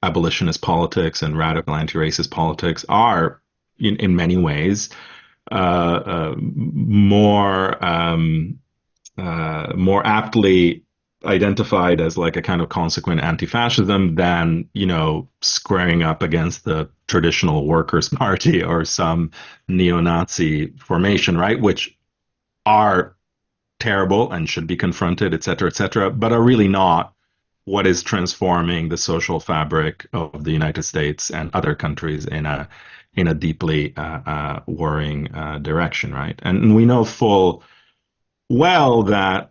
Speaker 4: abolitionist politics and radical anti-racist politics are, in many ways, more more aptly identified as like a kind of consequent anti-fascism than, squaring up against the traditional Workers' Party or some neo-Nazi formation, right? Which are terrible and should be confronted, et cetera, but are really not what is transforming the social fabric of the United States and other countries in a deeply worrying direction, right? And we know full well that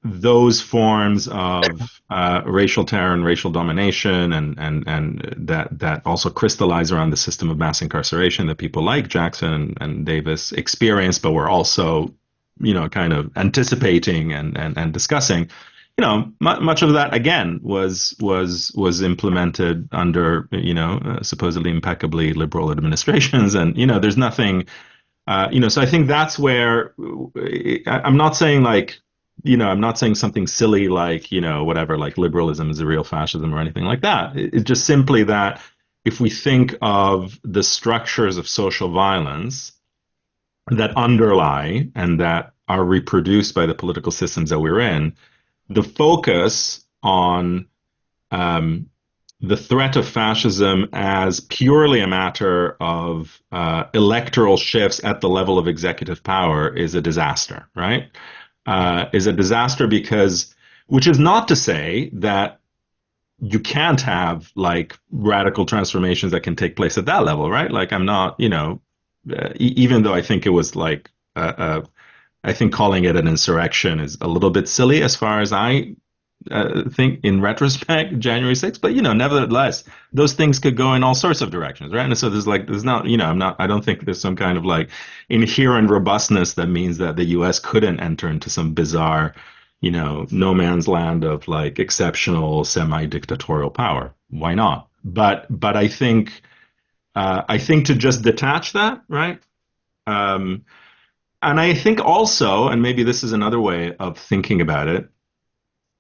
Speaker 4: those forms of racial terror and racial domination and that also crystallize around the system of mass incarceration that people like Jackson and Davis experienced, but were also, kind of anticipating and discussing. Much of that again was implemented under supposedly impeccably liberal administrations, and there's nothing. So I think that's where I'm not saying like, I'm not saying something silly like, whatever, like liberalism is a real fascism or anything like that. It's just simply that if we think of the structures of social violence that underlie and that are reproduced by the political systems that we're in, the focus on the threat of fascism as purely a matter of electoral shifts at the level of executive power is a disaster, right? Is a disaster because, which is not to say that you can't have like radical transformations that can take place at that level, right? Like I'm not, even though I think it was like, I think calling it an insurrection is a little bit silly as far as I think in retrospect, January 6th, but nevertheless, those things could go in all sorts of directions, right? And so there's not, I don't think there's some kind of like inherent robustness that means that the US couldn't enter into some bizarre, no man's land of like exceptional semi-dictatorial power. Why not? But I think to just detach that, right? And I think also, and maybe this is another way of thinking about it,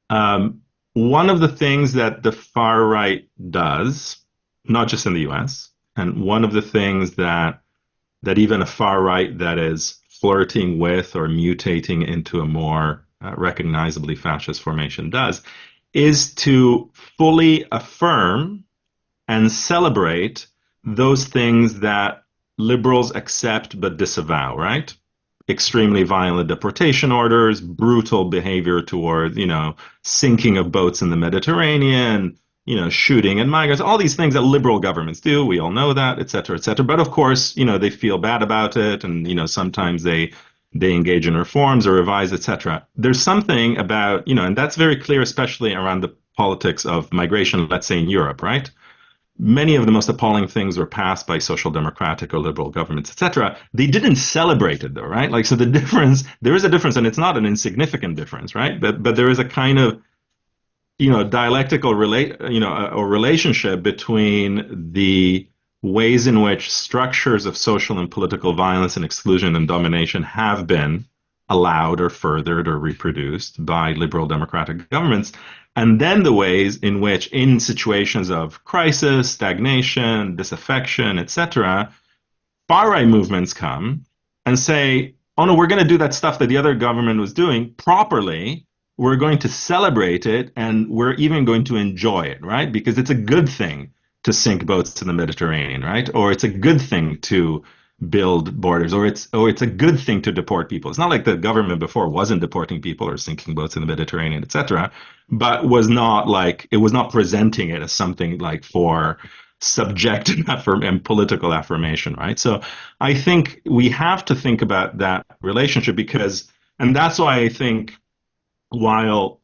Speaker 4: one of the things that the far right does, not just in the US, and one of the things that even a far right that is flirting with or mutating into a more recognizably fascist formation does, is to fully affirm and celebrate those things that liberals accept but disavow, right? Extremely violent deportation orders, brutal behavior toward, sinking of boats in the Mediterranean, shooting at migrants, all these things that liberal governments do. We all know that, et cetera, et cetera. But of course, they feel bad about it. And, sometimes they engage in reforms or revise, et cetera. There's something about, and that's very clear, especially around the politics of migration, let's say in Europe, right? Many of the most appalling things were passed by social democratic or liberal governments, etc. They didn't celebrate it though, right? Like, so there is a difference, and it's not an insignificant difference, right? But there is a kind of, dialectical relationship between the ways in which structures of social and political violence and exclusion and domination have been allowed or furthered or reproduced by liberal democratic governments, and then the ways in which, in situations of crisis, stagnation, disaffection, etc., far-right movements come and say, oh no, we're going to do that stuff that the other government was doing properly. We're going to celebrate it, and we're even going to enjoy it, right? Because it's a good thing to sink boats in the Mediterranean, right? Or it's a good thing to build borders, or it's a good thing to deport people. It's not like the government before wasn't deporting people or sinking boats in the Mediterranean, etc., but was not presenting it as something like for subjective and political affirmation, right? So I think we have to think about that relationship and that's why I think while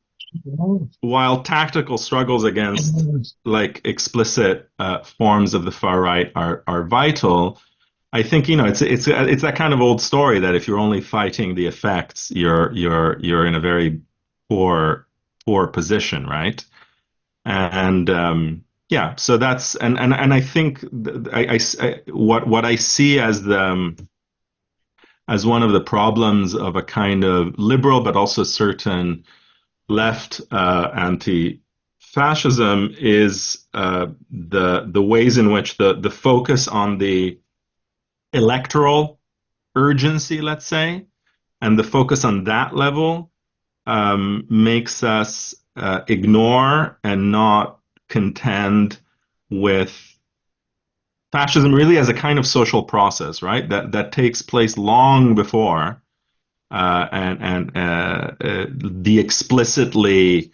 Speaker 4: tactical struggles against like explicit forms of the far right are vital, I think it's that kind of old story that if you're only fighting the effects, you're in a very poor position, right? And yeah, so that's and I think what I see as one of the problems of a kind of liberal but also certain left fascism is the ways in which the focus on the electoral urgency, let's say, and the focus on that level makes us ignore and not contend with fascism really as a kind of social process, right? That takes place long before the explicitly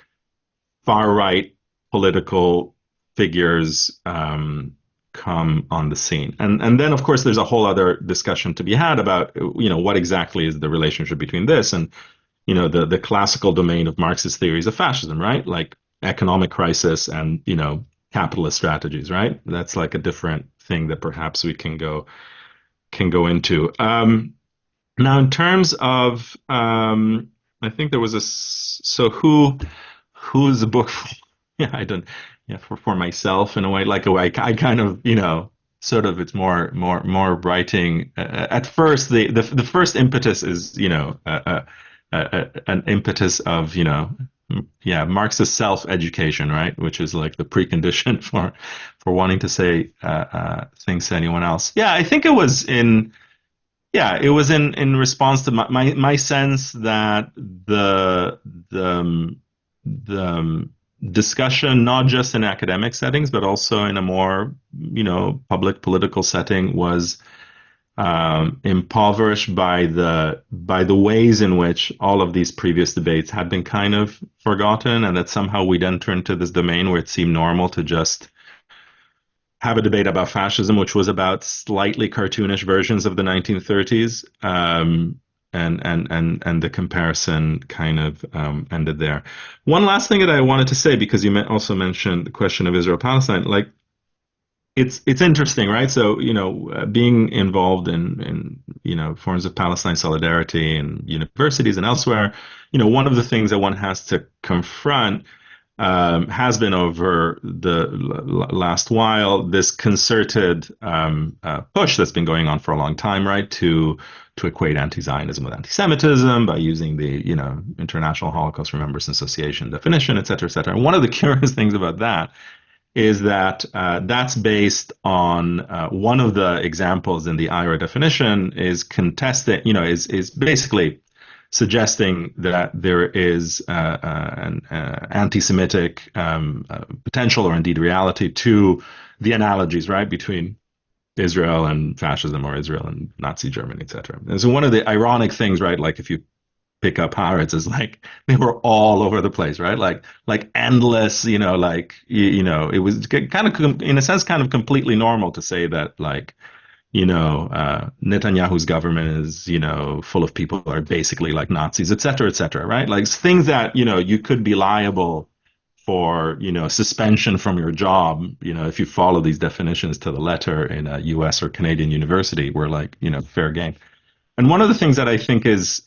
Speaker 4: far right political figures come on the scene. And then, of course, there's a whole other discussion to be had about, what exactly is the relationship between this and, the classical domain of Marxist theories of fascism, right? Like economic crisis and, capitalist strategies, right? That's like a different thing that perhaps we can go into. Now, in terms of, I think there was who's the book for? Yeah, I don't. Yeah, for myself in a way, like I kind of, sort of, it's more writing. At first, the first impetus is, an impetus of, Marxist self-education, right, which is like the precondition for wanting to say things to anyone else. Yeah, I think it was in response to my sense that the discussion, not just in academic settings, but also in a more, public political setting, was impoverished by the ways in which all of these previous debates had been kind of forgotten, and that somehow we then turned to this domain where it seemed normal to just have a debate about fascism, which was about slightly cartoonish versions of the 1930s, and the comparison kind of ended there. One last thing that I wanted to say, because you also mentioned the question of Israel-Palestine, like it's interesting, right? So being involved in forms of Palestine solidarity in universities and elsewhere, one of the things that one has to confront has been over the last while this concerted push that's been going on for a long time, right, to equate anti-Zionism with anti-Semitism by using the International Holocaust Remembrance Association definition, et cetera, et cetera. And one of the curious things about that is that that's based on one of the examples in the IRA definition is contesting, is basically suggesting that there is an anti-Semitic potential, or indeed reality, to the analogies, right, between Israel and fascism, or Israel and Nazi Germany, etc. And so one of the ironic things, right, like if you pick up Haaretz, is like they were all over the place, right? Like endless, it was kind of, in a sense, kind of completely normal to say that, like, Netanyahu's government is, full of people who are basically like Nazis, et cetera, right? Like things that, you could be liable for, suspension from your job, if you follow these definitions to the letter in a US or Canadian university, were like, fair game. And one of the things that I think is,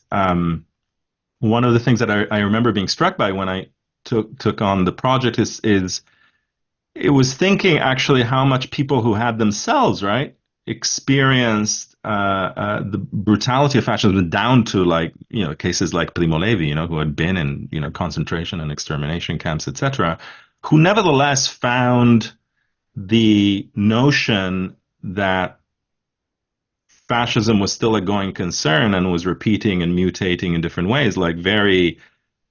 Speaker 4: one of the things that I remember being struck by when I took on the project is it was thinking actually how much people who had themselves, right, experienced the brutality of fascism, down to, like, cases like Primo Levi, who had been in, concentration and extermination camps, etc., who nevertheless found the notion that fascism was still a going concern and was repeating and mutating in different ways, like very,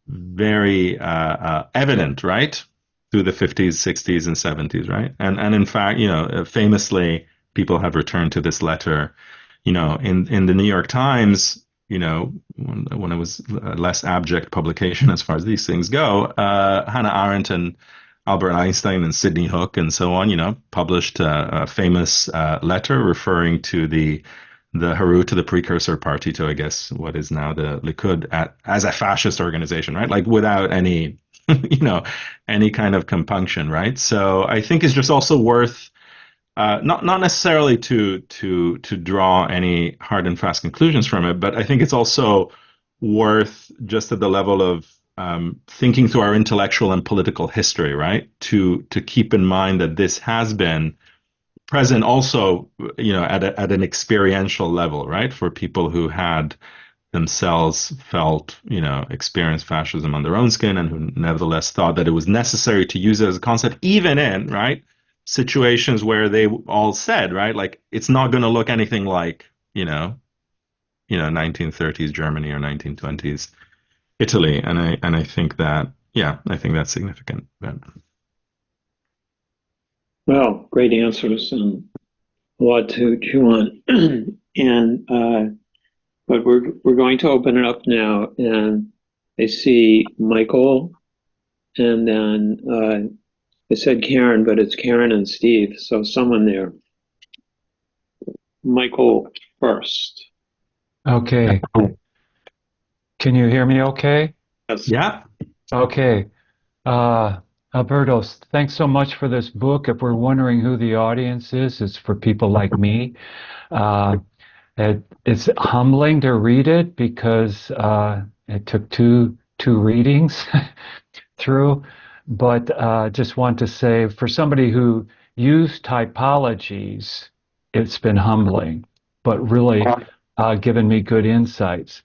Speaker 4: very evident, right, through the 50s, 60s, and 70s, right? And in fact, famously, people have returned to this letter, in the New York Times, when it was a less abject publication as far as these things go, Hannah Arendt and Albert Einstein and Sidney Hook and so on, published a famous letter referring to the Harut, the precursor party to, I guess, what is now the Likud, as a fascist organization, right? Like without any, any kind of compunction, right? So I think it's just also worth, not necessarily to draw any hard and fast conclusions from it, but I think it's also worth, just at the level of thinking through our intellectual and political history, right, to keep in mind that this has been present also, at an experiential level, right, for people who had themselves felt, experienced fascism on their own skin, and who nevertheless thought that it was necessary to use it as a concept, even in, right, situations where they all said, right, like, it's not going to look anything like, 1930s Germany or 1920s Italy. And I think that, I think that's significant. But...
Speaker 1: Well, great answers and a lot to chew on. But we're going to open it up now, and I see Michael, and then I said Karen, but it's Karen and Steve, so someone there. Michael first.
Speaker 5: Okay. Can you hear me okay?
Speaker 1: Yes.
Speaker 4: Yeah.
Speaker 5: Okay. Alberto, thanks so much for this book. If we're wondering who the audience is, it's for people like me. It's humbling to read it because it took two readings through. But just want to say, for somebody who used typologies, it's been humbling, but really given me good insights.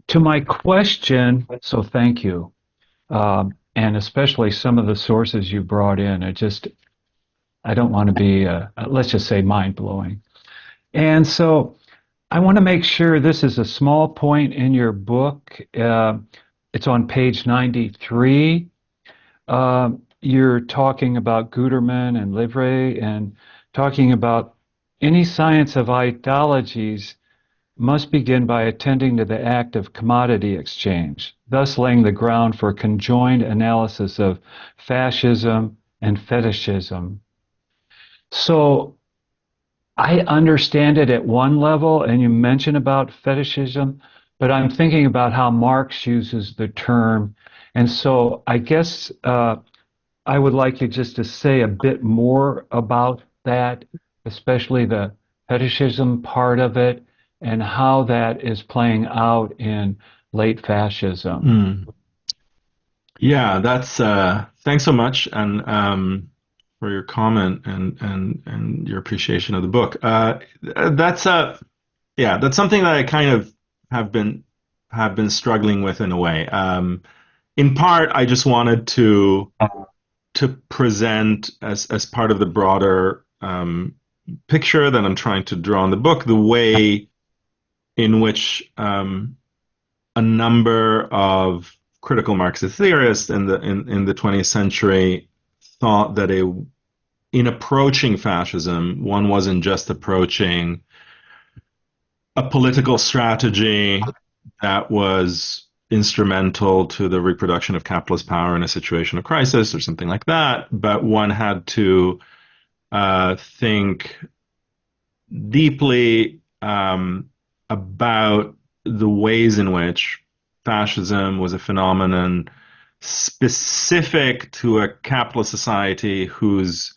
Speaker 5: To my question, so thank you, and especially some of the sources you brought in. I don't want to be, let's just say, mind-blowing. And so I want to make sure this is a small point in your book. It's on page 93. You're talking about Guterman and Livre and talking about any science of ideologies must begin by attending to the act of commodity exchange, thus laying the ground for conjoined analysis of fascism and fetishism. So I understand it at one level, and you mention about fetishism, but I'm thinking about how Marx uses the term. And so I guess I would like you just to say a bit more about that, especially the fetishism part of it, and how that is playing out in late fascism.
Speaker 4: Yeah, that's thanks so much, and for your comment and your appreciation of the book. That's something that I kind of have been struggling with in a way. In part, I just wanted to present as part of the broader picture that I'm trying to draw in the book, the way in which a number of critical Marxist theorists in the 20th century thought that in approaching fascism, one wasn't just approaching a political strategy that was instrumental to the reproduction of capitalist power in a situation of crisis or something like that, but one had to think deeply about the ways in which fascism was a phenomenon specific to a capitalist society whose,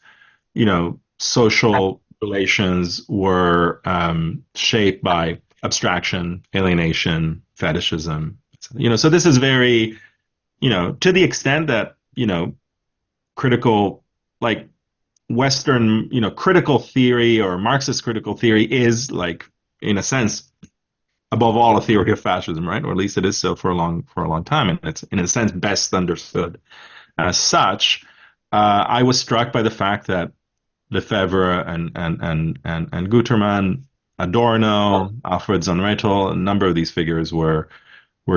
Speaker 4: social relations were shaped by abstraction, alienation, fetishism. So this is very, to the extent that, critical, like Western, critical theory or Marxist critical theory is, like, in a sense, above all, a theory of fascism, right? Or at least it is so for a long time, and it's in a sense best understood as such. I was struck by the fact that Lefebvre and Guterman, Adorno, Alfred Zonnrettel, a number of these figures were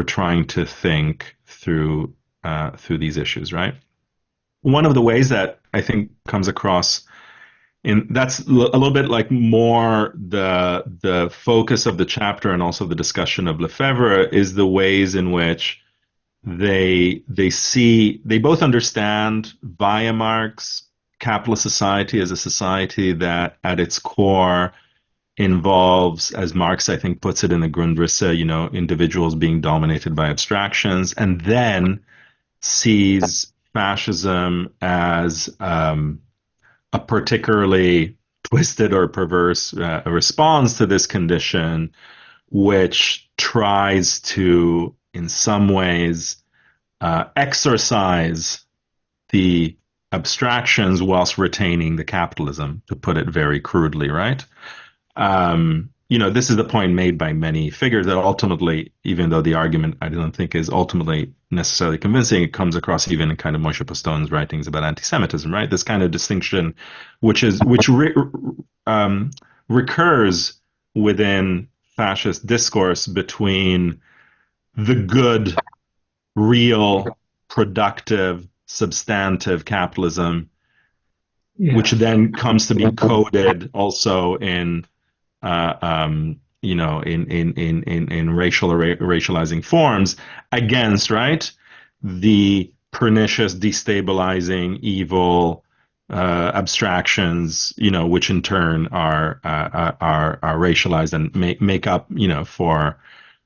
Speaker 4: trying to think through these issues, right? One of the ways that I think comes across that's a little bit like more the focus of the chapter and also the discussion of Lefebvre is the ways in which they both understand via Marx capitalist society as a society that at its core involves, as Marx I think puts it in the Grundrisse, individuals being dominated by abstractions, and then sees fascism as a particularly twisted or perverse response to this condition, which tries to, in some ways, exercise the abstractions whilst retaining the capitalism, to put it very crudely, right? this is the point made by many figures that ultimately, even though the argument I don't think is ultimately necessarily convincing, it comes across even in kind of Moshe Postone's writings about anti-Semitism, right? This kind of distinction, which recurs within fascist discourse between the good, real, productive, substantive capitalism, which then comes to be coded also in racializing forms against, right, the pernicious, destabilizing, evil abstractions, which in turn are racialized and make up,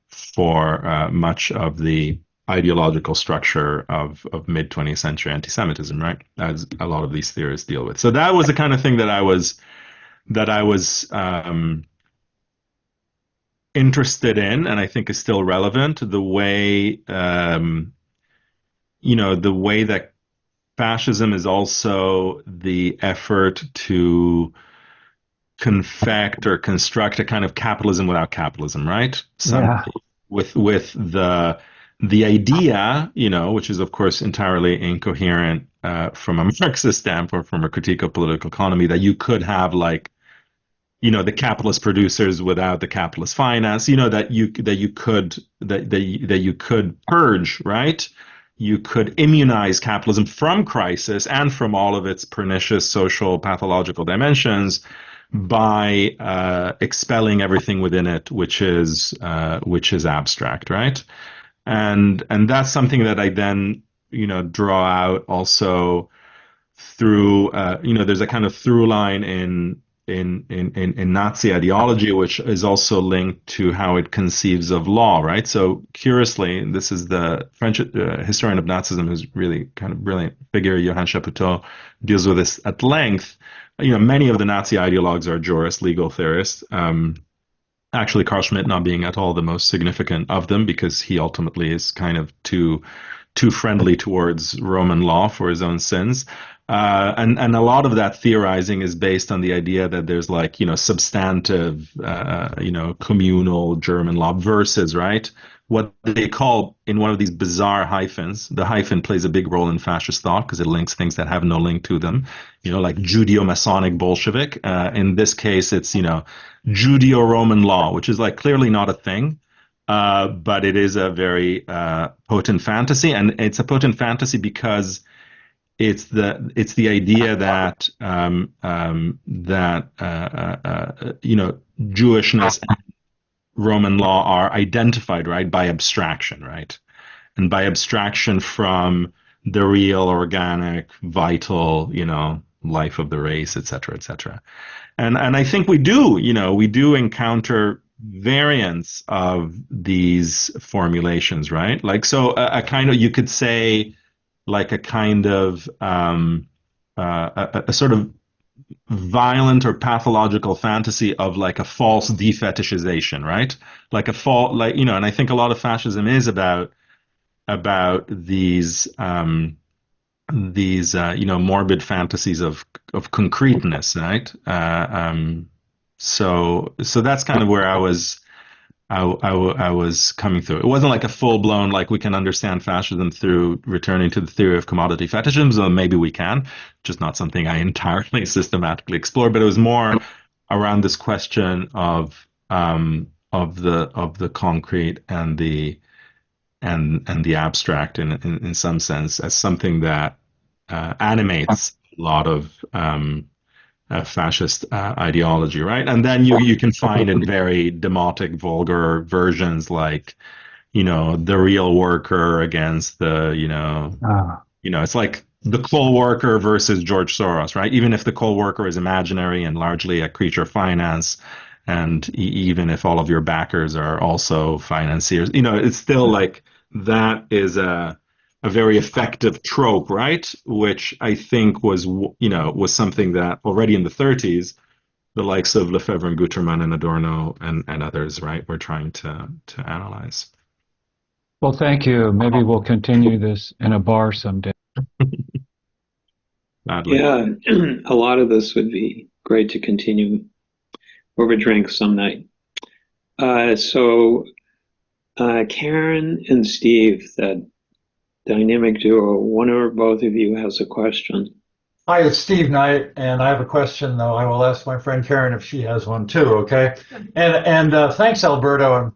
Speaker 4: for much of the ideological structure of mid 20th century anti-Semitism, right? As a lot of these theorists deal with. So that was the kind of thing that I was interested in, and I think is still relevant. The way the way that fascism is also the effort to confect or construct a kind of capitalism without capitalism, right? With the idea, which is of course entirely incoherent from a Marxist standpoint, from a critique of political economy, that you could have the capitalist producers without the capitalist finance, that you could purge, right? You could immunize capitalism from crisis and from all of its pernicious social pathological dimensions by expelling everything within it, which is abstract, right? And that's something that I then draw out also through there's a kind of through line in Nazi ideology, which is also linked to how it conceives of law, right? So curiously, this is the French historian of Nazism, who's really kind of brilliant figure, Johann Chapoutot, deals with this at length. Many of the Nazi ideologues are jurists, legal theorists. Actually, Carl Schmitt not being at all the most significant of them, because he ultimately is kind of too friendly towards Roman law for his own sins. And a lot of that theorizing is based on the idea that there's substantive, communal German law versus, right, what they call, in one of these bizarre hyphens, the hyphen plays a big role in fascist thought because it links things that have no link to them, like Judeo-Masonic Bolshevik. In this case, it's, Judeo-Roman law, which is clearly not a thing. But it is a very potent fantasy, and it's a potent fantasy because it's the idea that Jewishness and Roman law are identified, right, by abstraction, right, and by abstraction from the real, organic, vital, life of the race, et cetera, et cetera. And I think we do encounter variants of these formulations, right? So a kind of, you could say, a kind of a sort of violent or pathological fantasy of a false defetishization, right? And I think a lot of fascism is about these morbid fantasies of concreteness, right? So that's kind of where I was coming through. It wasn't a full blown we can understand fascism through returning to the theory of commodity fetishism. So maybe we can, just not something I entirely systematically explore. But it was more around this question of the concrete and the abstract in some sense as something that animates a lot of fascist ideology, right? And then you can find in very demotic, vulgar versions the real worker against the, it's like the coal worker versus George Soros, right? Even if the coal worker is imaginary and largely a creature of finance, and even if all of your backers are also financiers, it's still that is a very effective trope, right? Which I think was something that already in the 30s, the likes of Lefebvre and Guterman and Adorno and others, right, were trying to analyze.
Speaker 5: Well, thank you. Maybe we'll continue this in a bar someday.
Speaker 1: Gladly. Yeah, a lot of this would be great to continue over drinks some night. Karen and Steve, that dynamic duo, one or both of you has a question.
Speaker 6: Hi, it's Steve Knight, and I have a question, though I will ask my friend Karen if she has one too, okay? And thanks, Alberto.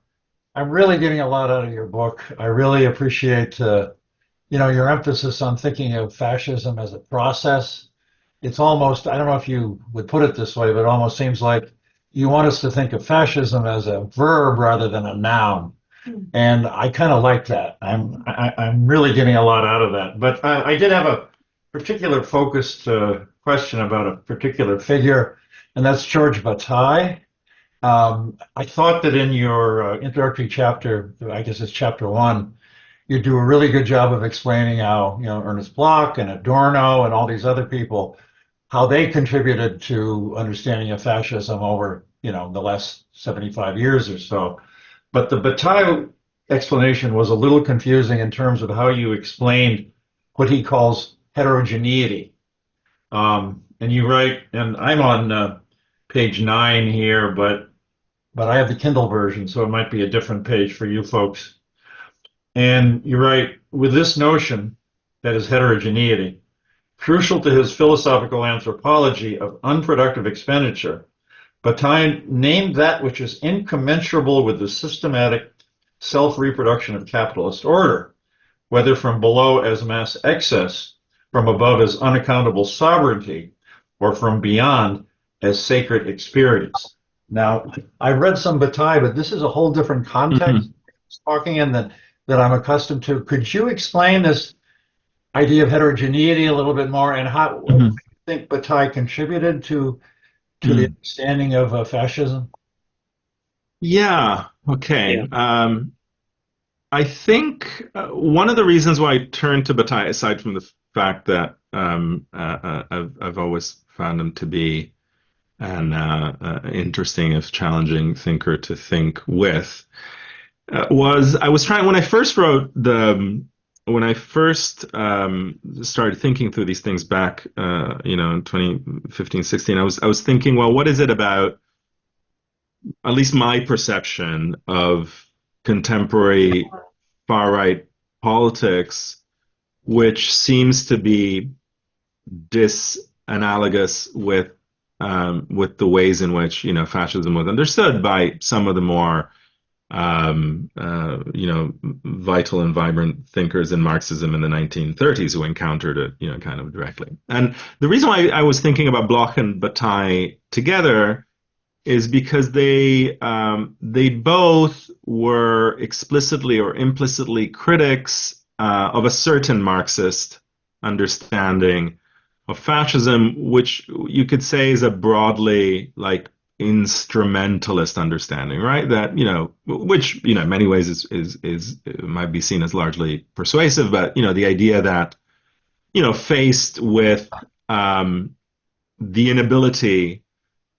Speaker 6: I'm really getting a lot out of your book. I really appreciate your emphasis on thinking of fascism as a process. It's almost, I don't know if you would put it this way, but it almost seems like you want us to think of fascism as a verb rather than a noun. And I kind of like that. I'm really getting a lot out of that. But I did have a particular focused question about a particular figure, and that's George Bataille. I thought that in your introductory chapter, I guess it's chapter 1, you do a really good job of explaining how, Ernest Bloch and Adorno and all these other people, how they contributed to understanding of fascism over, the last 75 years or so. But the Bataille explanation was a little confusing in terms of how you explained what he calls heterogeneity. And you write, and I'm on page 9 here, but I have the Kindle version, so it might be a different page for you folks. And you write, with this notion, that is heterogeneity, crucial to his philosophical anthropology of unproductive expenditure, Bataille named that which is incommensurable with the systematic self-reproduction of capitalist order, whether from below as mass excess, from above as unaccountable sovereignty, or from beyond as sacred experience. Now, I've read some Bataille, but this is a whole different context talking in that I'm accustomed to. Could you explain this idea of heterogeneity a little bit more, and how what do you think Bataille contributed to the understanding of fascism?
Speaker 4: Yeah. Okay. I think one of the reasons why I turned to Bataille, aside from the fact that I've always found him to be an interesting, if challenging thinker to think with, was I was trying when I first wrote when I first started thinking through these things back, in 2015, 16, I was thinking, well, what is it about, at least my perception of contemporary far-right politics, which seems to be disanalogous with the ways in which fascism was understood by some of the more vital and vibrant thinkers in Marxism in the 1930s who encountered it, kind of directly. And the reason why I was thinking about Bloch and Bataille together is because they both were explicitly or implicitly critics of a certain Marxist understanding of fascism, which you could say is a broadly instrumentalist understanding, right? That which in many ways is might be seen as largely persuasive, but the idea that faced with the inability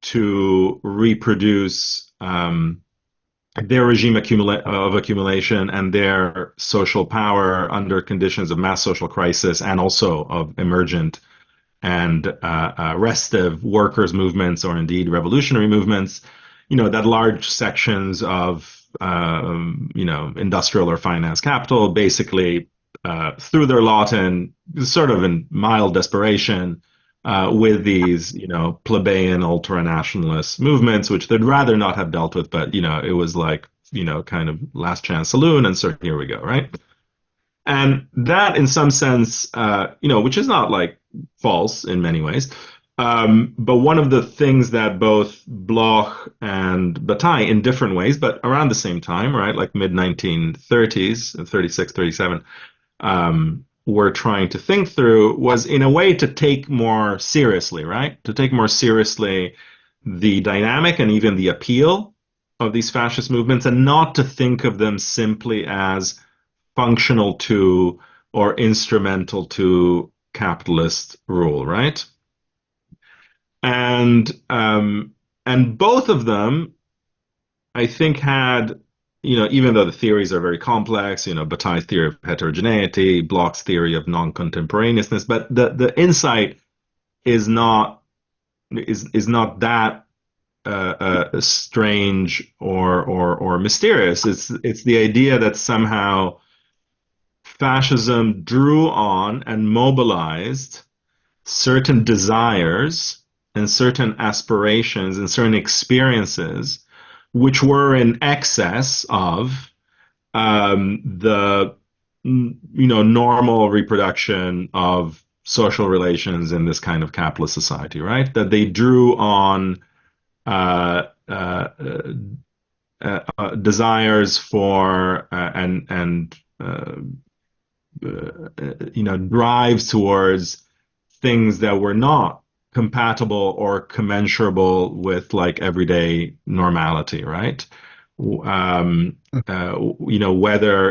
Speaker 4: to reproduce their regime of accumulation and their social power under conditions of mass social crisis and also of emergent and restive workers' movements or indeed revolutionary movements, that large sections of industrial or finance capital basically threw their lot in sort of in mild desperation with these, plebeian ultranationalist movements, which they'd rather not have dealt with, but, it was kind of last chance saloon, and so here we go, right? And that, in some sense, which is not false in many ways, but one of the things that both Bloch and Bataille, in different ways, but around the same time, right, mid-1930s, 36, 37, were trying to think through was in a way to take more seriously, right? To take more seriously the dynamic and even the appeal of these fascist movements, and not to think of them simply as functional to or instrumental to capitalist rule, right? And both of them, I think, had, even though the theories are very complex, Bataille's theory of heterogeneity, Bloch's theory of non-contemporaneousness, but the insight is not that strange or mysterious. It's the idea that somehow fascism drew on and mobilized certain desires and certain aspirations and certain experiences which were in excess of the normal reproduction of social relations in this kind of capitalist society, right? That they drew on desires for and drives towards things that were not compatible or commensurable with like everyday normality, right? Whether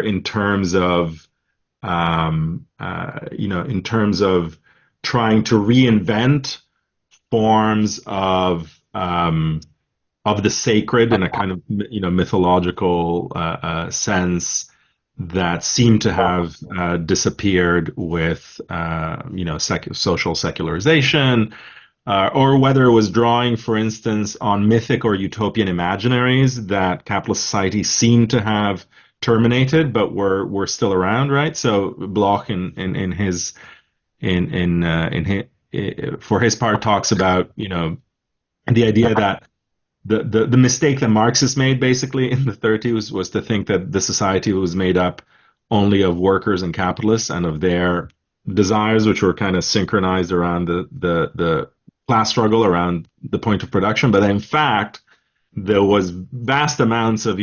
Speaker 4: in terms of in terms of trying to reinvent forms of the sacred in a kind of mythological sense that seem to have disappeared with social secularization, or whether it was drawing, for instance, on mythic or utopian imaginaries that capitalist society seemed to have terminated, but were still around, right? So Bloch for his part talks about the idea that the mistake that Marxists made basically in the 30s was to think that the society was made up only of workers and capitalists and of their desires, which were kind of synchronized around the class struggle around the point of production. But in fact, there was vast amounts of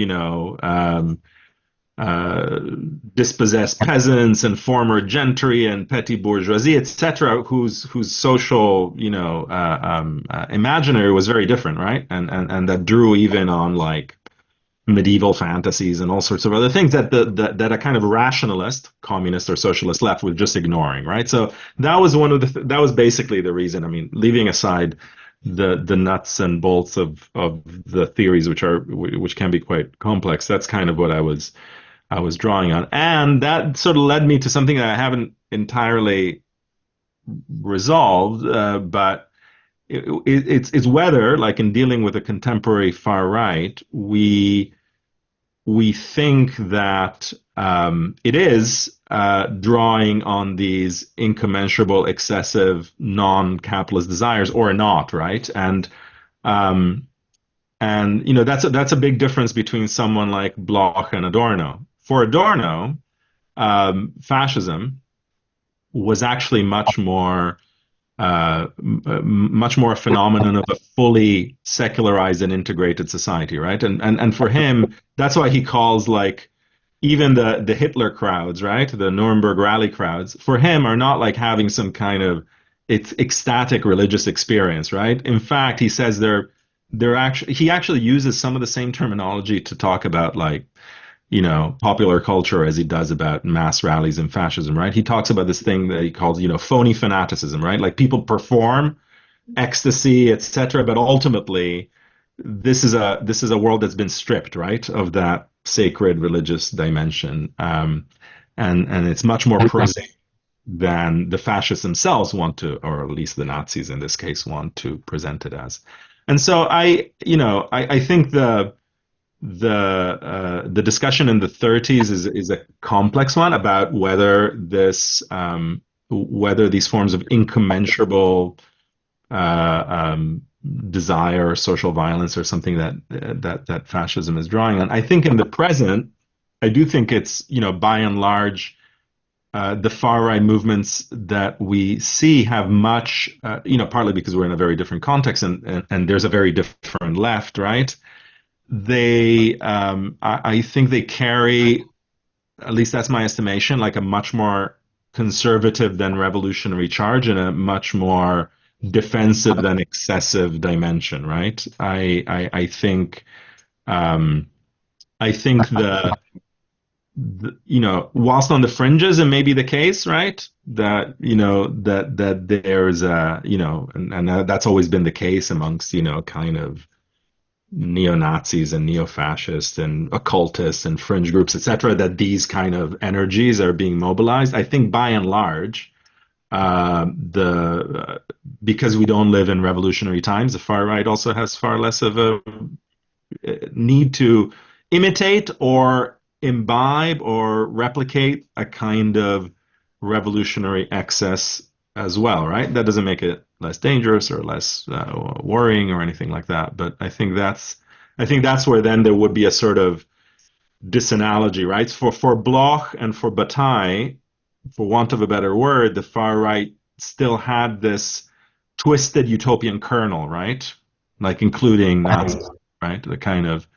Speaker 4: dispossessed peasants and former gentry and petty bourgeoisie, etc., whose social imaginary was very different, right? And that drew even on like medieval fantasies and all sorts of other things that that a kind of rationalist, communist or socialist left was just ignoring, right? So that was that was basically the reason. I mean, leaving aside the nuts and bolts of the theories, which can be quite complex. That's kind of what I was drawing on, and that sort of led me to something that I haven't entirely resolved, but it's whether, like in dealing with the contemporary far right, we think that it is drawing on these incommensurable, excessive, non-capitalist desires or not, right? And that's a big difference between someone like Bloch and Adorno. For Adorno, fascism was actually much more a phenomenon of a fully secularized and integrated society, right? And for him, that's why he calls like even the Hitler crowds, right? The Nuremberg rally crowds, for him are not like having some kind of ecstatic religious experience, right? In fact, he says he actually uses some of the same terminology to talk about like popular culture as he does about mass rallies and fascism, right? He talks about this thing that he calls, phony fanaticism, right? Like people perform ecstasy, etc., but ultimately, this is a world that's been stripped, right, of that sacred religious dimension, and it's much more prosaic than the fascists themselves want to, or at least the Nazis in this case, want to present it as. And so I think the discussion in the 30s is a complex one about whether these forms of incommensurable desire or social violence or something that fascism is drawing on. I think in the present, I do think it's by and large the far right movements that we see have much partly because we're in a very different context and there's a very different left, right? I think they carry, at least that's my estimation, like a much more conservative than revolutionary charge and a much more defensive than excessive dimension, right? I think the whilst on the fringes it may be the case, right, that that there's and that's always been the case amongst kind of neo-Nazis and neo-fascists and occultists and fringe groups, etc., that these kind of energies are being mobilized. I think by and large, Because we don't live in revolutionary times, the far right also has far less of a need to imitate or imbibe or replicate a kind of revolutionary excess as well, right? That doesn't make it less dangerous or less worrying or anything like that. But I think that's where then there would be a sort of disanalogy, right? For Bloch and for Bataille, for want of a better word, the far right still had this twisted utopian kernel, right? Like including Nazis, right? The kind of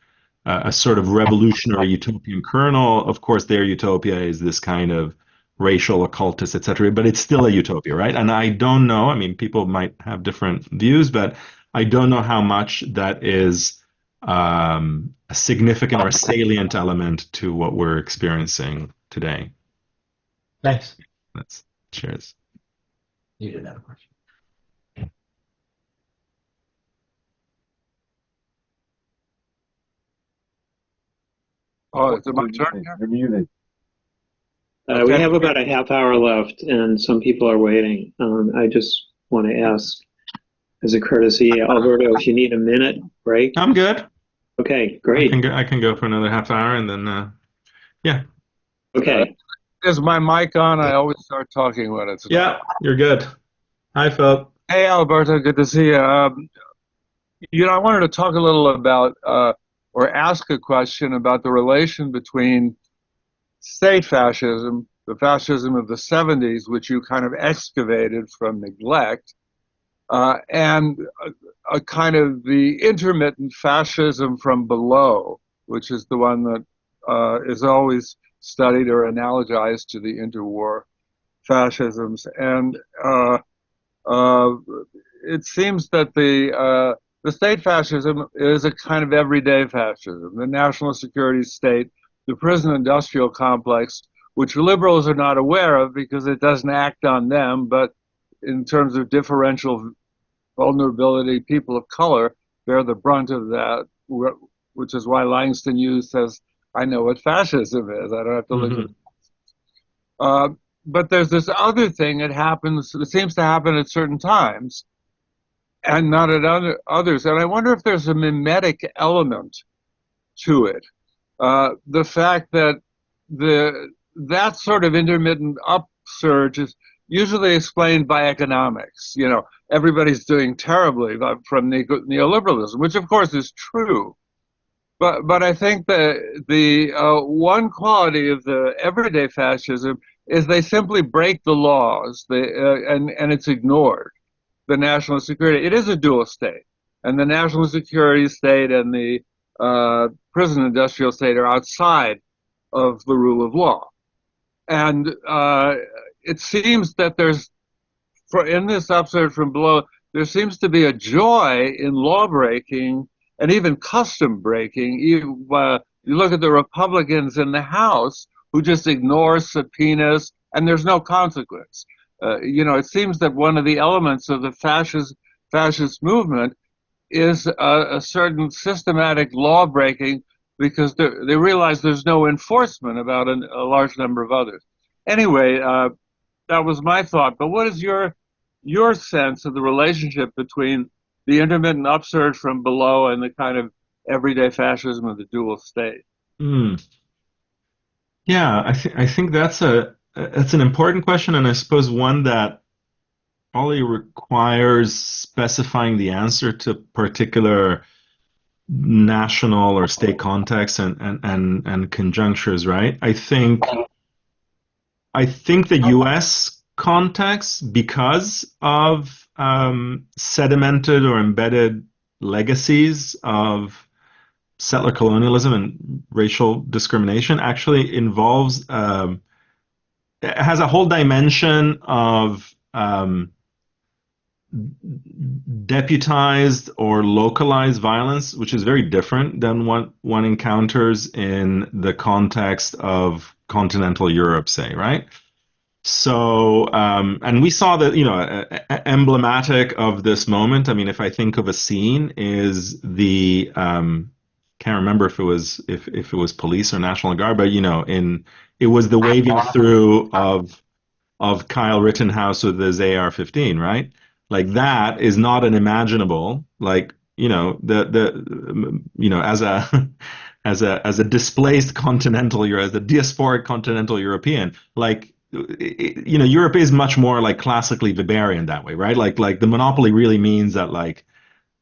Speaker 4: a sort of revolutionary utopian kernel. Of course, their utopia is this kind of racial occultist, etc. But it's still a utopia, right? And I don't know. I mean, people might have different views, but I don't know how much that is a significant or salient element to what we're experiencing today.
Speaker 6: Thanks.
Speaker 4: Cheers.
Speaker 6: You didn't have a question.
Speaker 7: Oh, is it my turn here?
Speaker 6: You're muted.
Speaker 1: We have about a half hour left, and some people are waiting. I just want to ask, as a courtesy, Alberto, if you need a minute break.
Speaker 4: I'm good.
Speaker 1: Okay, great.
Speaker 4: I can go for another half hour, and then yeah.
Speaker 1: Okay.
Speaker 7: Is my mic on? I always start talking when it's
Speaker 4: Yeah, you're good. Hi, Phil.
Speaker 7: Hey, Alberto, good to see you. I wanted to talk a little about, or ask a question about the relation between state fascism, the fascism of the 70s, which you kind of excavated from neglect, and a kind of the intermittent fascism from below, which is the one that is always studied or analogized to the interwar fascisms. And it seems that the state fascism is a kind of everyday fascism. The national security state, the prison industrial complex, which liberals are not aware of because it doesn't act on them, but in terms of differential vulnerability, people of color bear the brunt of that, which is why Langston Hughes says, I know what fascism is. I don't have to look at it. But there's this other thing that happens, it seems to happen at certain times and not at others. And I wonder if there's a mimetic element to it. The fact that that sort of intermittent upsurge is usually explained by economics. Everybody's doing terribly from neoliberalism, which of course is true. But I think that the one quality of the everyday fascism is they simply break the laws, and it's ignored. The national security, it is a dual state, and the national security state and the prison industrial state are outside of the rule of law. And it seems that in this upsurge from below, there seems to be a joy in law breaking and even custom breaking. You look at the Republicans in the House who just ignore subpoenas and there's no consequence. It seems that one of the elements of the fascist movement is a certain systematic law breaking because they realize there's no enforcement about a large number of others. Anyway, that was my thought. But what is your sense of the relationship between the intermittent upsurge from below and the kind of everyday fascism of the dual state?
Speaker 4: Yeah, I think that's an important question, and I suppose one that probably requires specifying the answer to particular national or state contexts and conjunctures, right? I think the U.S. context, because of sedimented or embedded legacies of settler colonialism and racial discrimination, actually involves has a whole dimension of deputized or localized violence, which is very different than what one encounters in the context of continental Europe, say, right? So, and we saw that, emblematic of this moment. I mean, if I think of a scene, is the can't remember if it was police or National Guard, but it was the waving through of of Kyle Rittenhouse with his AR-15, right? Like that is not an imaginable, like, as a as a displaced continental, as a diasporic continental European, like, Europe is much more like classically Weberian that way, right? Like the monopoly really means that like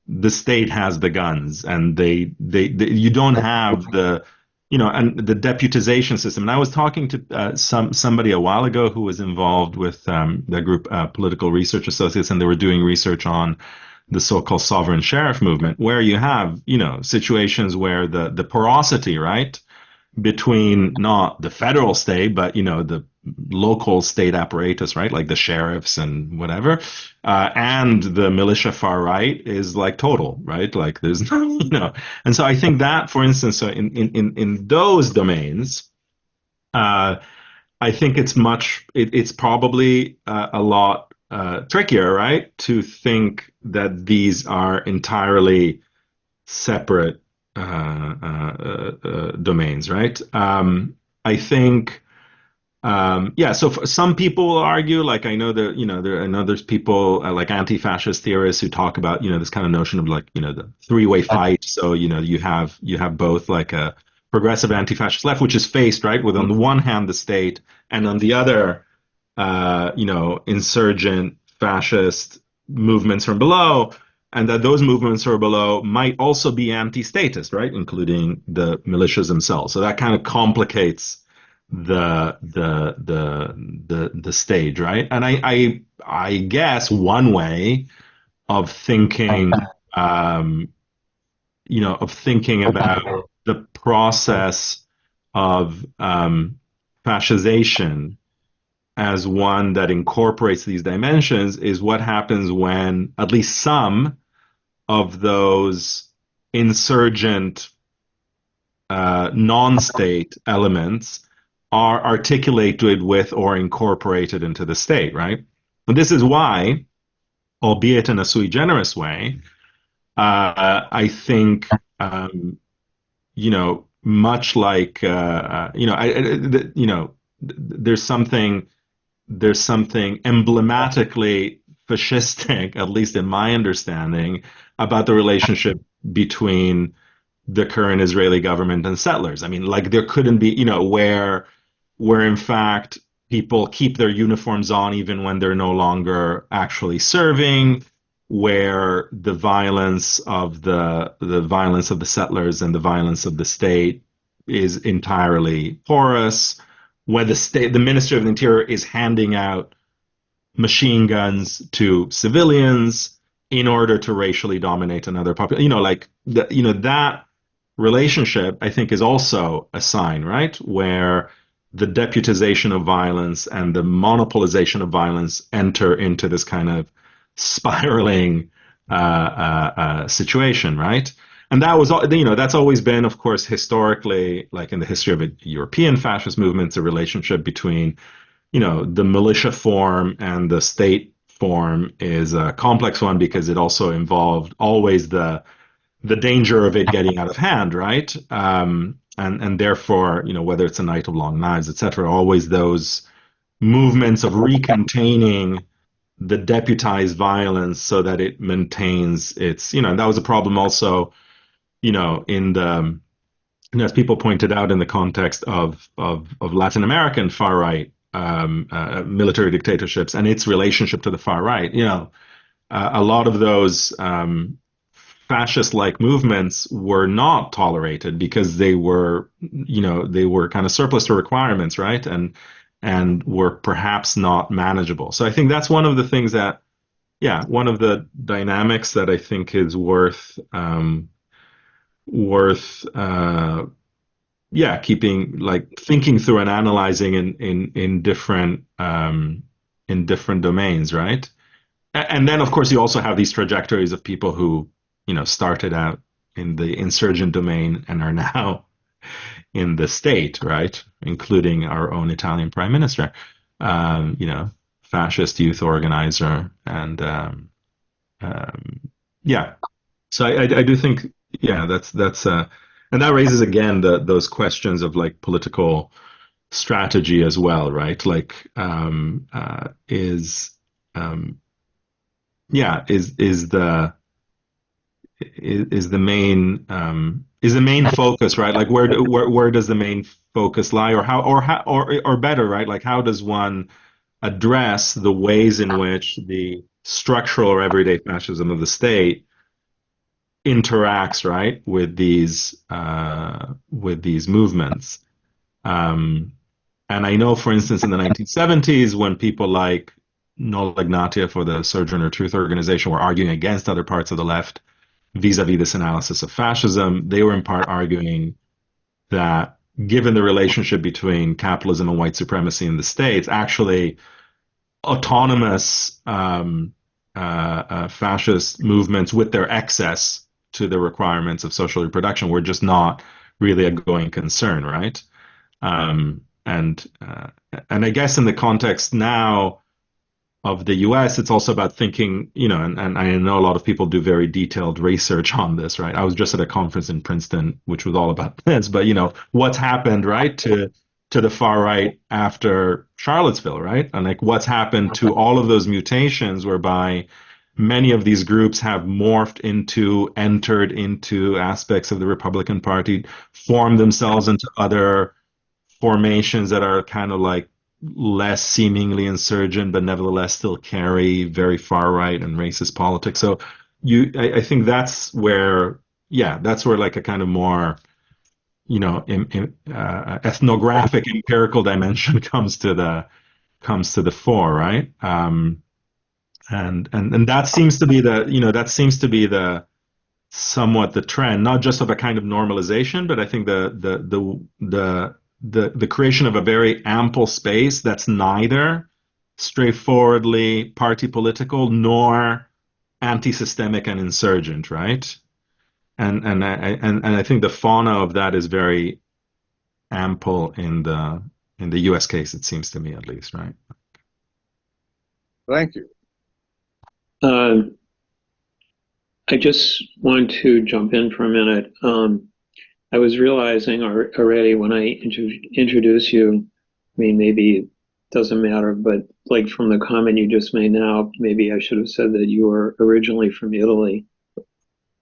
Speaker 4: the state has the guns, and they you don't have the, and the deputization system. And I was talking to somebody a while ago who was involved with the group Political Research Associates, and they were doing research on the so-called sovereign sheriff movement, where you have, situations where the porosity, right, between not the federal state, but, the local state apparatus, right, like the sheriffs and whatever, and the militia far right is like total, right? Like there's no, and so I think that, for instance, so in those domains, I think it's probably a lot trickier, right, to think that these are entirely separate domains, right? I think, so some people will argue, like I know there's people like anti-fascist theorists who talk about, this kind of notion of like, the three-way fight. So, you have both like a progressive anti-fascist left, which is faced, right, with on the one hand the state, and on the other, insurgent fascist movements from below, and that those movements from below might also be anti-statist, right, including the militias themselves. So that kind of complicates the stage, right? And I guess one way of thinking, of thinking about the process of fascization as one that incorporates these dimensions is what happens when at least some of those insurgent non-state elements are articulated with or incorporated into the state, right? And this is why, albeit in a sui generis way, I think, much like, there's something emblematically fascistic, at least in my understanding, about the relationship between the current Israeli government and settlers. I mean, like there couldn't be, where in fact people keep their uniforms on even when they're no longer actually serving, where the violence of the settlers and the violence of the state is entirely porous, where the Ministry of the Interior is handing out machine guns to civilians in order to racially dominate another population. That relationship, I think, is also a sign, right, where the deputization of violence and the monopolization of violence enter into this kind of spiraling situation, right? And that was, that's always been, of course, historically, like in the history of European fascist movements, a relationship between, the militia form and the state form is a complex one because it also involved always the danger of it getting out of hand, right? And therefore, whether it's a Night of Long Knives, etc., always those movements of recontaining the deputized violence so that it maintains its, and that was a problem also, in the, as people pointed out, in the context of Latin American far right military dictatorships and its relationship to the far right. A lot of those fascist-like movements were not tolerated because they were kind of surplus to requirements, right? And were perhaps not manageable. So I think that's one of the things that, one of the dynamics that I think is worth keeping, like thinking through and analyzing in different domains, right? And then of course you also have these trajectories of people who, started out in the insurgent domain and are now in the state, right? Including our own Italian prime minister, fascist youth organizer, and So I do think, that's and that raises again those questions of like political strategy as well, right? Like, is the main focus, right? Like, where does the main focus lie, or better, right? Like, how does one address the ways in which the structural or everyday fascism of the state interacts, right, with these movements? And I know, for instance, in the 1970s, when people like Noel Ignatia for the Sojourner Truth Organization were arguing against other parts of the left vis-a-vis this analysis of fascism, they were in part arguing that given the relationship between capitalism and white supremacy in the States, actually autonomous fascist movements with their excess to the requirements of social reproduction were just not really a going concern, right? And I guess in the context now of the US, it's also about thinking, and I know a lot of people do very detailed research on this, right? I was just at a conference in Princeton, which was all about this, but what's happened, right, to the far right after Charlottesville, right? And like what's happened to all of those mutations whereby many of these groups have entered into aspects of the Republican Party, formed themselves into other formations that are kind of like less seemingly insurgent, but nevertheless still carry very far right and racist politics. So I think that's where like a kind of more, ethnographic empirical dimension comes to the fore, right? And that seems to be the somewhat the trend, not just of a kind of normalization, but I think the creation of a very ample space that's neither straightforwardly party political nor anti-systemic and insurgent, right? And I think the fauna of that is very ample in the U.S. case, it seems to me, at least, right?
Speaker 7: Thank you.
Speaker 1: I just want to jump in for a minute. I was realizing already when I introduce you, I mean, maybe it doesn't matter, but like from the comment you just made now, maybe I should have said that you were originally from Italy.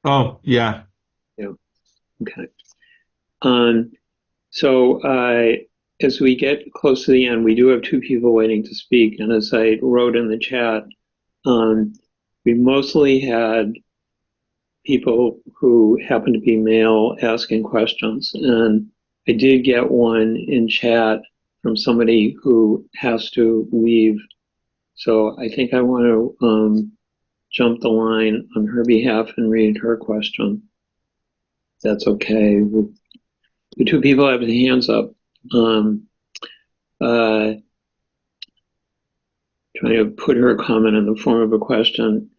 Speaker 4: Oh, yeah.
Speaker 1: Yeah. Okay. So as we get close to the end, we do have two people waiting to speak. And as I wrote in the chat, we mostly had people who happen to be male asking questions. And I did get one in chat from somebody who has to leave. So I think I want to jump the line on her behalf and read her question. That's okay. The two people have their hands up. Trying to put her comment in the form of a question,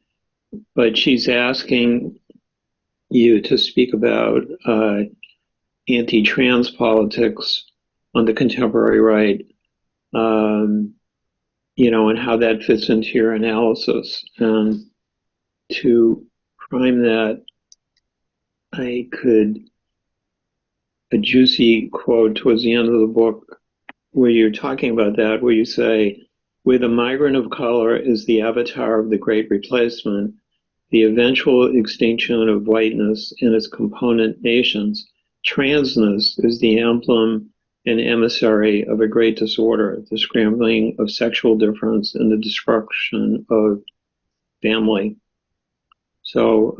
Speaker 1: but she's asking you to speak about anti-trans politics on the contemporary right, and how that fits into your analysis. And to prime that, I could a juicy quote towards the end of the book where you're talking about that, where you say, where the migrant of color is the avatar of the great replacement, the eventual extinction of whiteness and its component nations, transness is the emblem and emissary of a great disorder, the scrambling of sexual difference and the destruction of family. So,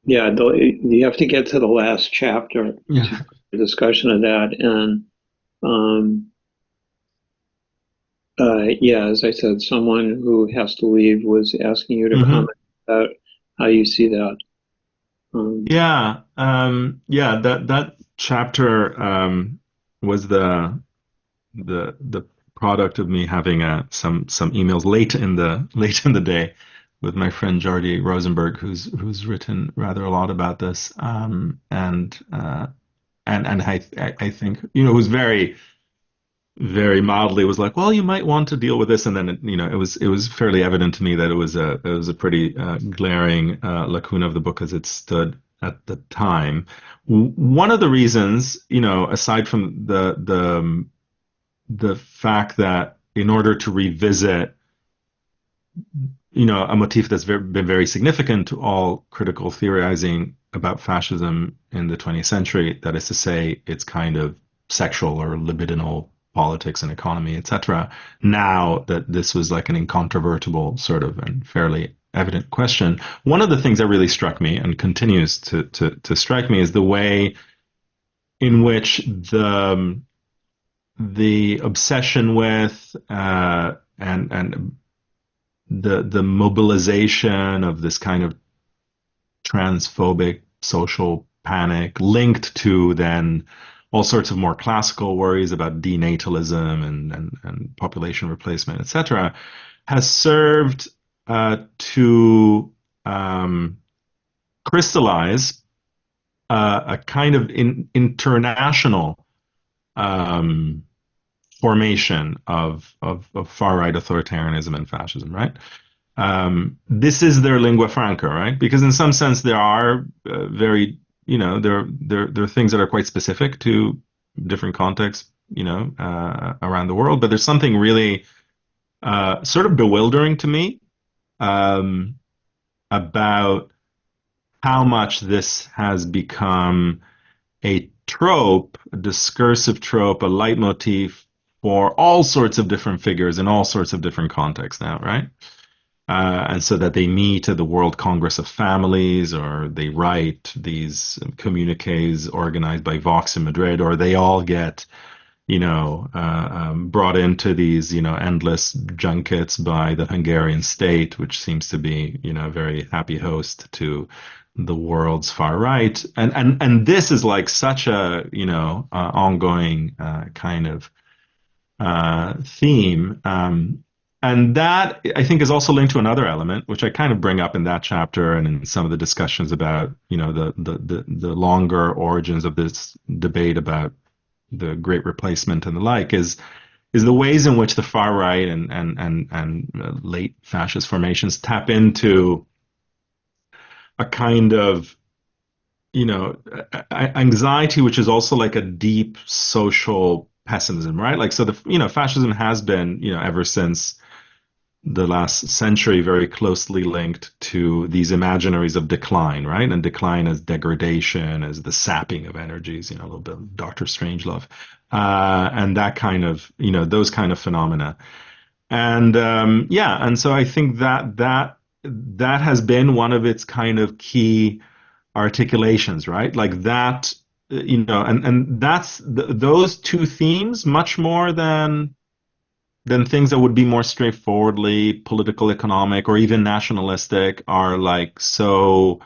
Speaker 1: you have to get to the last chapter, the discussion of that. And as I said, someone who has to leave was asking you to comment about how you see that.
Speaker 4: That chapter was the product of me having some emails late in the day with my friend Jordi Rosenberg, who's written rather a lot about this, and I think who's very, very mildly was like, well, you might want to deal with this, and then it was fairly evident to me that it was a pretty glaring lacuna of the book as it stood, at the time. One of the reasons, aside from the fact that in order to revisit, a motif that's been very significant to all critical theorizing about fascism in the 20th century, that is to say, it's kind of sexual or libidinal politics and economy, etc. Now that this was like an incontrovertible sort of and fairly evident question, one of the things that really struck me and continues to strike me is the way in which the obsession with and the mobilization of this kind of transphobic social panic linked to then all sorts of more classical worries about denatalism and population replacement, etc., has served to crystallize a kind of international formation of far-right authoritarianism and fascism, right? This is their lingua franca, right? Because in some sense there are very, there are things that are quite specific to different contexts, around the world. But there's something really sort of bewildering to me about how much this has become a trope, a discursive trope, a leitmotif for all sorts of different figures in all sorts of different contexts now, right? And so that they meet at the World Congress of Families, or they write these communiques organized by Vox in Madrid, or they all get, brought into these, endless junkets by the Hungarian state, which seems to be, a very happy host to the world's far right. And this is like such a, ongoing kind of theme. And that, I think, is also linked to another element, which I kind of bring up in that chapter and in some of the discussions about, the longer origins of this debate about the Great Replacement and the like, is the ways in which the far right and late fascist formations tap into a kind of, anxiety, which is also like a deep social pessimism, right? Like, so fascism has been, ever since the last century, very closely linked to these imaginaries of decline, right? And decline as degradation, as the sapping of energies, a little bit of Dr. Strangelove, and that kind of, those kind of phenomena. And and so I think that has been one of its kind of key articulations, right? Like that, and that's those two themes, much more than things that would be more straightforwardly political, economic, or even nationalistic, are like so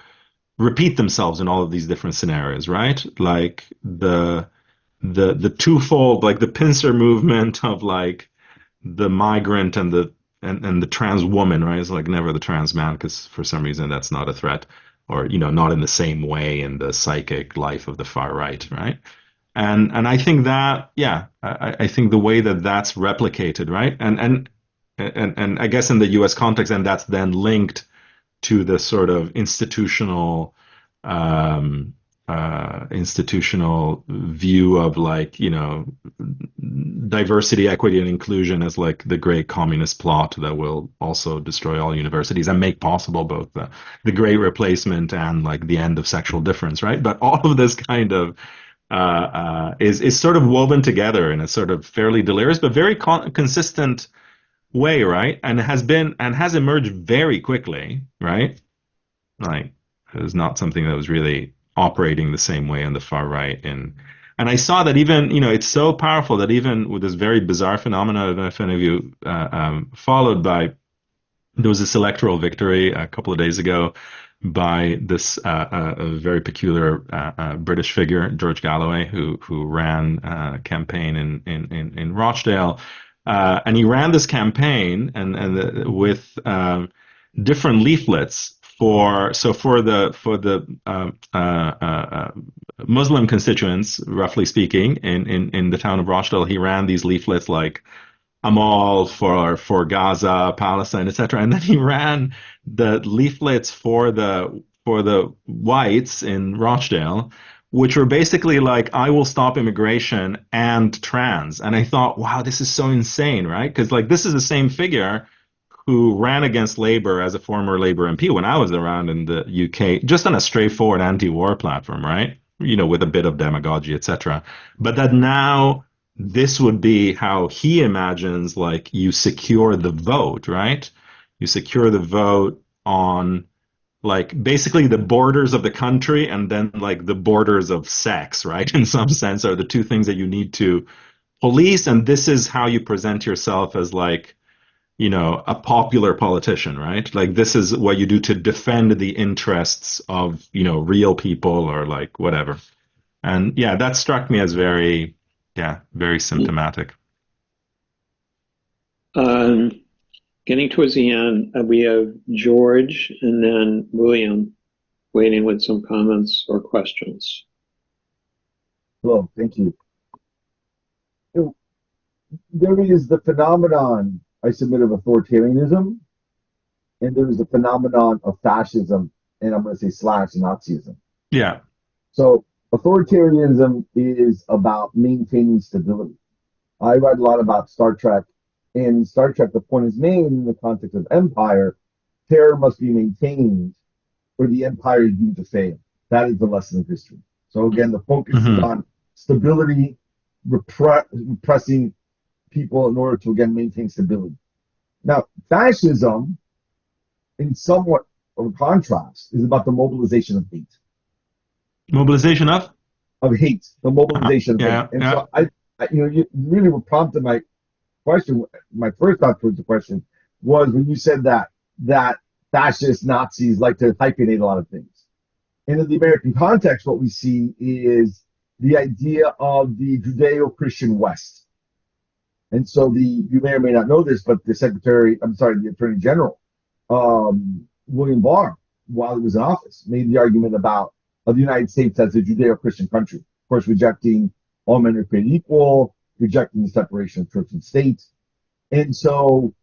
Speaker 4: repeat themselves in all of these different scenarios, right? Like the twofold, like the pincer movement of like the migrant and the trans woman, right? It's like never the trans man, because for some reason that's not a threat, or not in the same way in the psychic life of the far right, right? And I think that, I think the way that that's replicated, right? And I guess in the U.S. context, and that's then linked to the sort of institutional view of like, diversity, equity, and inclusion as like the great communist plot that will also destroy all universities and make possible both the Great Replacement and like the end of sexual difference, right? But all of this kind of is sort of woven together in a sort of fairly delirious but very consistent way, right? And has emerged very quickly, right? Like, it was not something that was really operating the same way on the far right. And I saw that even, it's so powerful that even with this very bizarre phenomenon, I don't know if any of you followed, there was this electoral victory a couple of days ago by this a very peculiar British figure, George Galloway, who ran a campaign in Rochdale, and he ran this campaign with different leaflets for the Muslim constituents, roughly speaking, in the town of Rochdale. He ran these leaflets like, I'm all for Gaza, Palestine, etc. And then he ran the leaflets for for the whites in Rochdale, which were basically like, I will stop immigration and trans. And I thought, wow, this is so insane, right? Because like this is the same figure who ran against Labour as a former Labour MP when I was around in the UK, just on a straightforward anti-war platform, right? You know, with a bit of demagogy, etc. But that now this would be how he imagines, like, you secure the vote, right? You secure the vote on, like, basically the borders of the country and then, like, the borders of sex, right? In some sense, are the two things that you need to police. And this is how you present yourself as, like, you know, a popular politician, right? Like, this is what you do to defend the interests of, you know, real people or like whatever. And yeah, that struck me as very, very symptomatic.
Speaker 1: Getting towards the end, we have George and then William waiting with some comments or questions.
Speaker 8: Hello, thank you. There is the phenomenon, I submit, of authoritarianism, and there is the phenomenon of fascism, and I'm going to say slash Nazism.
Speaker 4: Yeah.
Speaker 8: So authoritarianism is about maintaining stability. I write a lot about Star Trek. In Star Trek, the point is made in the context of empire, terror must be maintained or the empire is doomed to fail. That is the lesson of history. So again, the focus is on stability, repressing people in order to, again, maintain stability. Now, fascism, in somewhat of a contrast, is about the mobilization of hate.
Speaker 4: Mobilization of?
Speaker 8: Of hate, the mobilization of hate. And so you really what prompted my question, my first thought towards the question was when you said that fascist Nazis like to hyphenate a lot of things. And in the American context, what we see is the idea of the Judeo-Christian West. And so you may or may not know this, but the Attorney General, William Barr, while he was in office, made the argument of the United States as a Judeo-Christian country. Of course, rejecting all men are created equal, rejecting the separation of church and state. And so,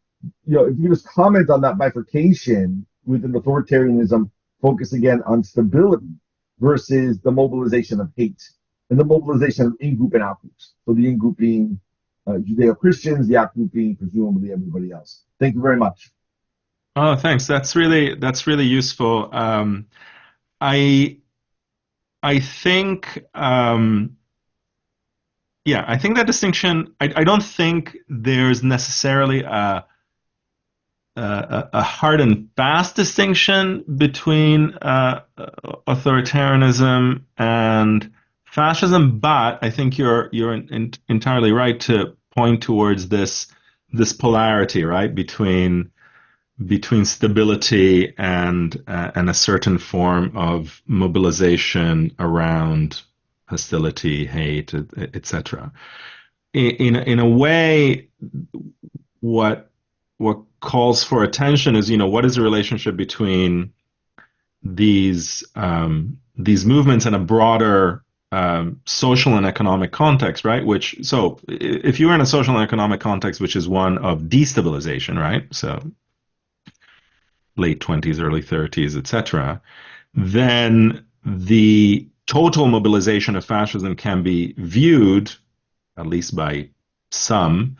Speaker 8: if you just comment on that bifurcation within authoritarianism, focus again on stability versus the mobilization of hate and the mobilization of in-group and out-groups. So the in-group being Judeo-Christians, the out-group being presumably everybody else. Thank you very much.
Speaker 4: Oh, thanks. That's really useful. I think, I think that distinction. I don't think there's necessarily a hard and fast distinction between authoritarianism and fascism, but I think you're entirely right to point towards this polarity, right, between stability and a certain form of mobilization around hostility, hate, etc. In a way, what calls for attention is, what is the relationship between these movements and a broader social and economic context, right? So if you are in a social and economic context, which is one of destabilization, right? So late 20s, early 30s, etc., then the total mobilization of fascism can be viewed, at least by some,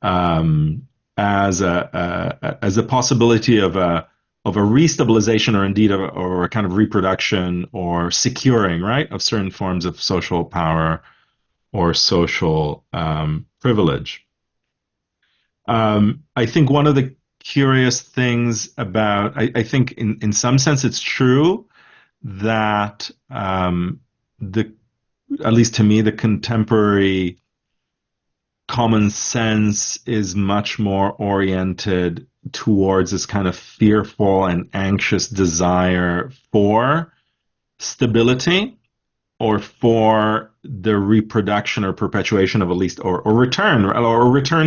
Speaker 4: as a possibility of a restabilization, or indeed or a kind of reproduction or securing, right, of certain forms of social power or social privilege. I think one of the curious things about, I think in some sense it's true that at least to me, the contemporary common sense is much more oriented towards this kind of fearful and anxious desire for stability, or for the reproduction or perpetuation of, at least, or return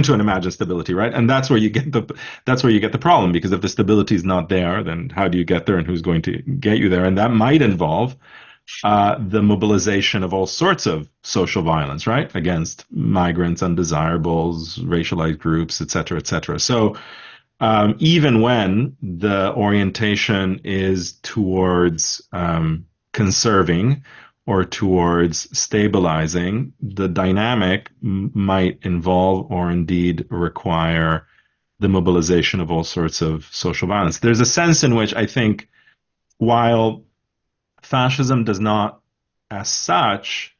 Speaker 4: to an imagined stability, right? And that's where you get the problem, because if the stability is not there, then how do you get there, and who's going to get you there? And that might involve the mobilization of all sorts of social violence, right, against migrants, undesirables, racialized groups, etc., etc. So even when the orientation is towards conserving or towards stabilizing, the dynamic might involve or indeed require the mobilization of all sorts of social violence. There's a sense in which I think while fascism does not as such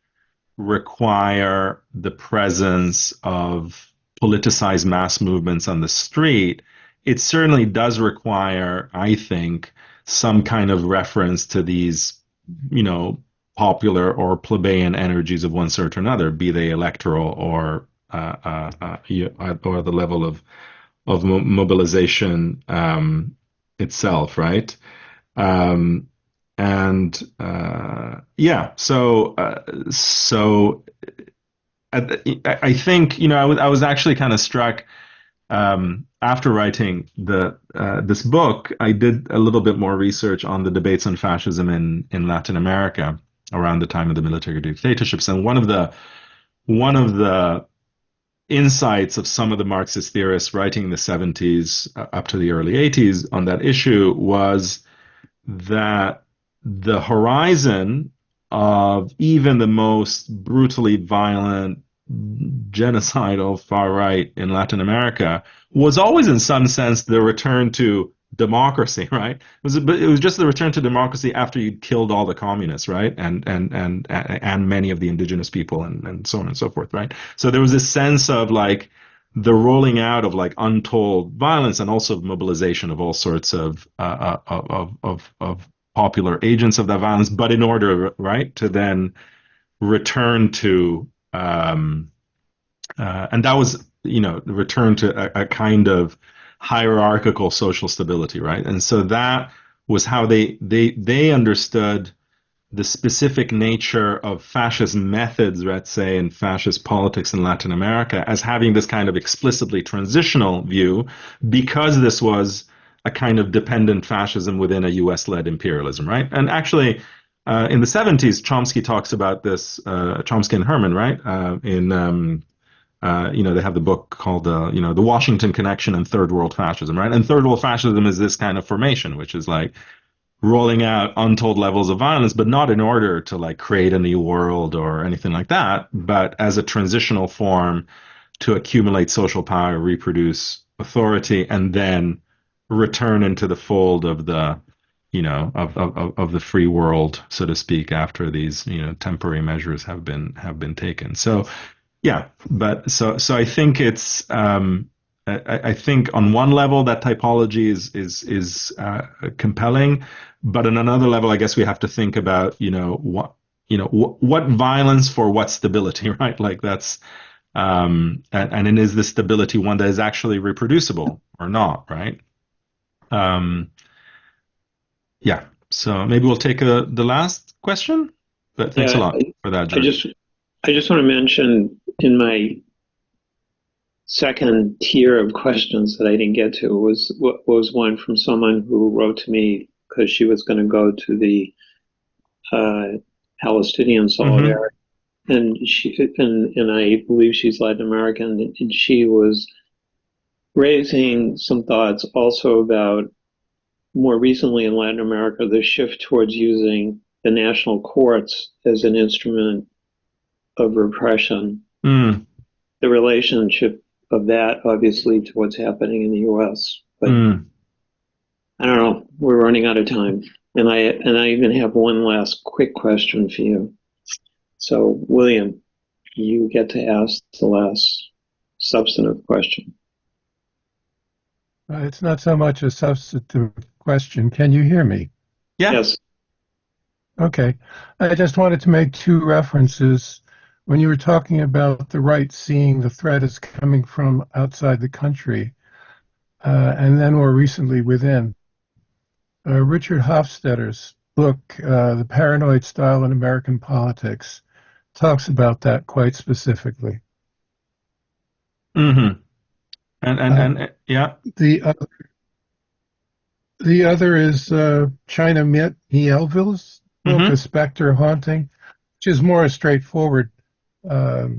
Speaker 4: require the presence of politicized mass movements on the street, it certainly does require, I think, some kind of reference to these, popular or plebeian energies of one sort or another, be they electoral or the level of mobilization itself, right? So I think I was actually kind of struck after writing this book. I did a little bit more research on the debates on fascism in Latin America around the time of the military dictatorships, and one of the insights of some of the Marxist theorists writing in the 70s up to the early 80s on that issue was that the horizon of even the most brutally violent genocidal far right in Latin America was always in some sense the return to democracy, right? It was just the return to democracy after you'd killed all the communists, right? And many of the indigenous people and so on and so forth, right? So there was this sense of like the rolling out of like untold violence and also mobilization of all sorts of popular agents of that violence, but in order, right, to then return to and that was, the return to a kind of hierarchical social stability, right? And so that was how they understood the specific nature of fascist methods, let's say, and fascist politics in Latin America as having this kind of explicitly transitional view, because this was a kind of dependent fascism within a US-led imperialism, right? And actually, in the 70s, Chomsky talks about this, Chomsky and Herman, right? They have the book called the Washington Connection and Third World Fascism, right? And Third World Fascism is this kind of formation, which is like rolling out untold levels of violence, but not in order to like create a new world or anything like that, but as a transitional form to accumulate social power, reproduce authority, and then return into the fold of the of the free world, so to speak, after these temporary measures have been taken. So yeah, but so I think it's I think on one level that typology is compelling, but on another level, I guess we have to think about what violence for what stability, right? Like that's and is the stability one that is actually reproducible or not, right? Yeah. So maybe we'll take the last question. But thanks a lot for that, George.
Speaker 1: I just want to mention in my second tier of questions that I didn't get to was one from someone who wrote to me because she was going to go to the Palestinian Solidarity, and I believe she's Latin American, and she was raising some thoughts also about more recently in Latin America the shift towards using the national courts as an instrument of repression. The relationship of that, obviously, to what's happening in the U.S. But I don't know. We're running out of time, and I even have one last quick question for you. So, William, you get to ask the last substantive question.
Speaker 9: It's not so much a substantive question. Can you hear me?
Speaker 1: Yes.
Speaker 9: Okay. I just wanted to make two references. When you were talking about the right seeing the threat as coming from outside the country, and then more recently within, Richard Hofstadter's book, The Paranoid Style in American Politics, talks about that quite specifically.
Speaker 4: And yeah.
Speaker 9: The other is China Miéville's book, A Spectre Haunting, which is more straightforward.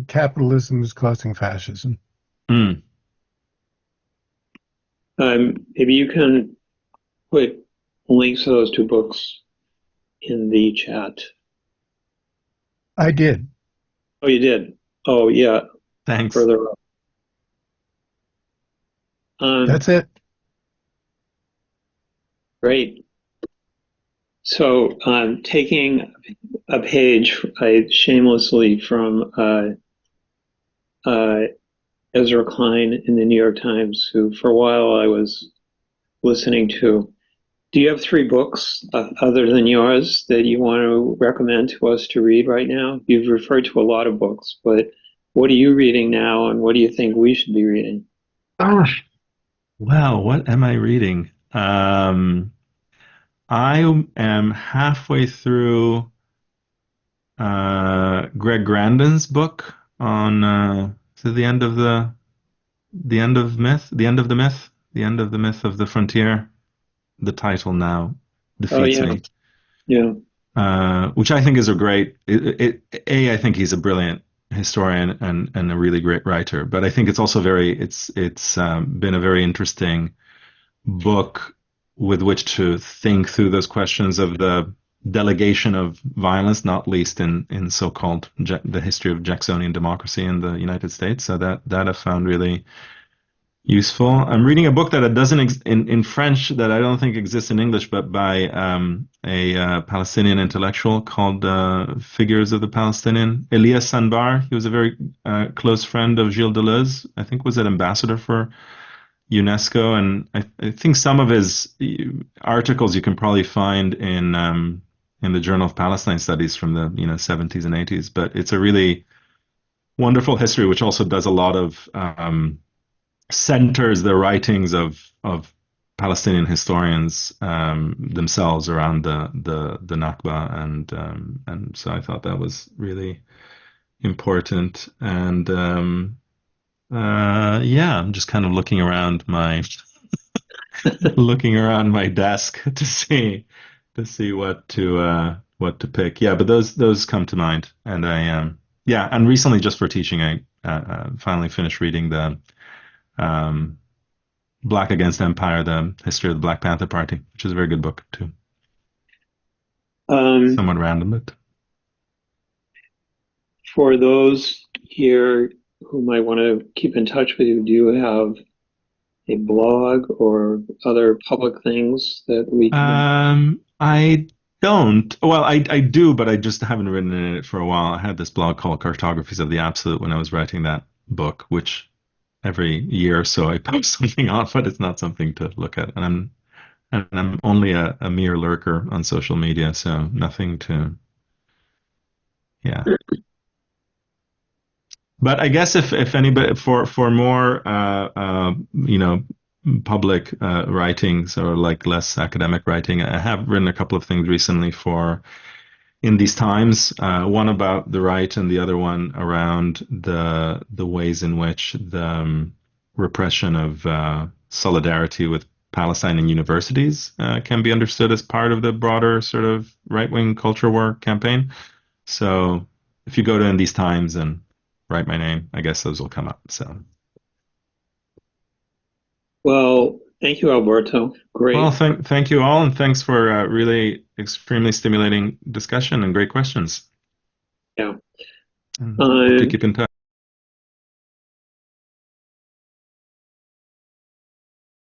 Speaker 9: Capitalism is causing fascism.
Speaker 1: Maybe you can put links to those two books in the chat.
Speaker 9: I did.
Speaker 1: Oh, you did? Oh, yeah.
Speaker 4: Thanks.
Speaker 1: Further up.
Speaker 9: That's it.
Speaker 1: Great. So, taking a page shamelessly from Ezra Klein in the New York Times, who for a while I was listening to. Do you have three books other than yours that you want to recommend to us to read right now? You've referred to a lot of books, but what are you reading now, and what do you think we should be reading?
Speaker 4: Well, what am I reading? I am halfway through Greg Grandin's book on the end of the myth, the end of the myth, the end of the myth of the frontier. The title now defeats me.
Speaker 1: Yeah.
Speaker 4: Which I think is a great. I think he's a brilliant historian and a really great writer. But I think it's also it's been a very interesting book with which to think through those questions of the delegation of violence, not least in so-called the history of Jacksonian democracy in the United States. So that I found really useful. I'm reading a book that doesn't in French that I don't think exists in English, but by a Palestinian intellectual called Figures of the Palestinian, Elias Sanbar. He was a very close friend of Gilles Deleuze. I think was an ambassador for UNESCO, and I think some of his articles you can probably find in the Journal of Palestine Studies from the 70s and 80s. But it's a really wonderful history, which also does a lot of centers the writings of Palestinian historians themselves around the Nakba, and so I thought that was really important. And I'm just kind of looking around my desk to see what to pick. Yeah, but those come to mind, and and recently just for teaching I finally finished reading the Black Against Empire, the history of the Black Panther Party, which is a very good book too. Somewhat random, but
Speaker 1: for those here who might want to keep in touch with you, do you have a blog or other public things that we can...
Speaker 4: I don't. Well, I do, but I just haven't written in it for a while. I had this blog called Cartographies of the Absolute when I was writing that book, which every year or so I post something on, but it's not something to look at. And I'm only a mere lurker on social media, so nothing to... Yeah. But I guess if anybody for more public writings or like less academic writing, I have written a couple of things recently for In These Times, one about the right and the other one around the ways in which the repression of solidarity with Palestine in universities can be understood as part of the broader sort of right-wing culture war campaign. So if you go to In These Times and write my name, I guess those will come up. So,
Speaker 1: well, thank you, Alberto. Great.
Speaker 4: Well, thank you all, and thanks for really extremely stimulating discussion and great questions.
Speaker 1: Yeah.
Speaker 4: Hope to keep in touch.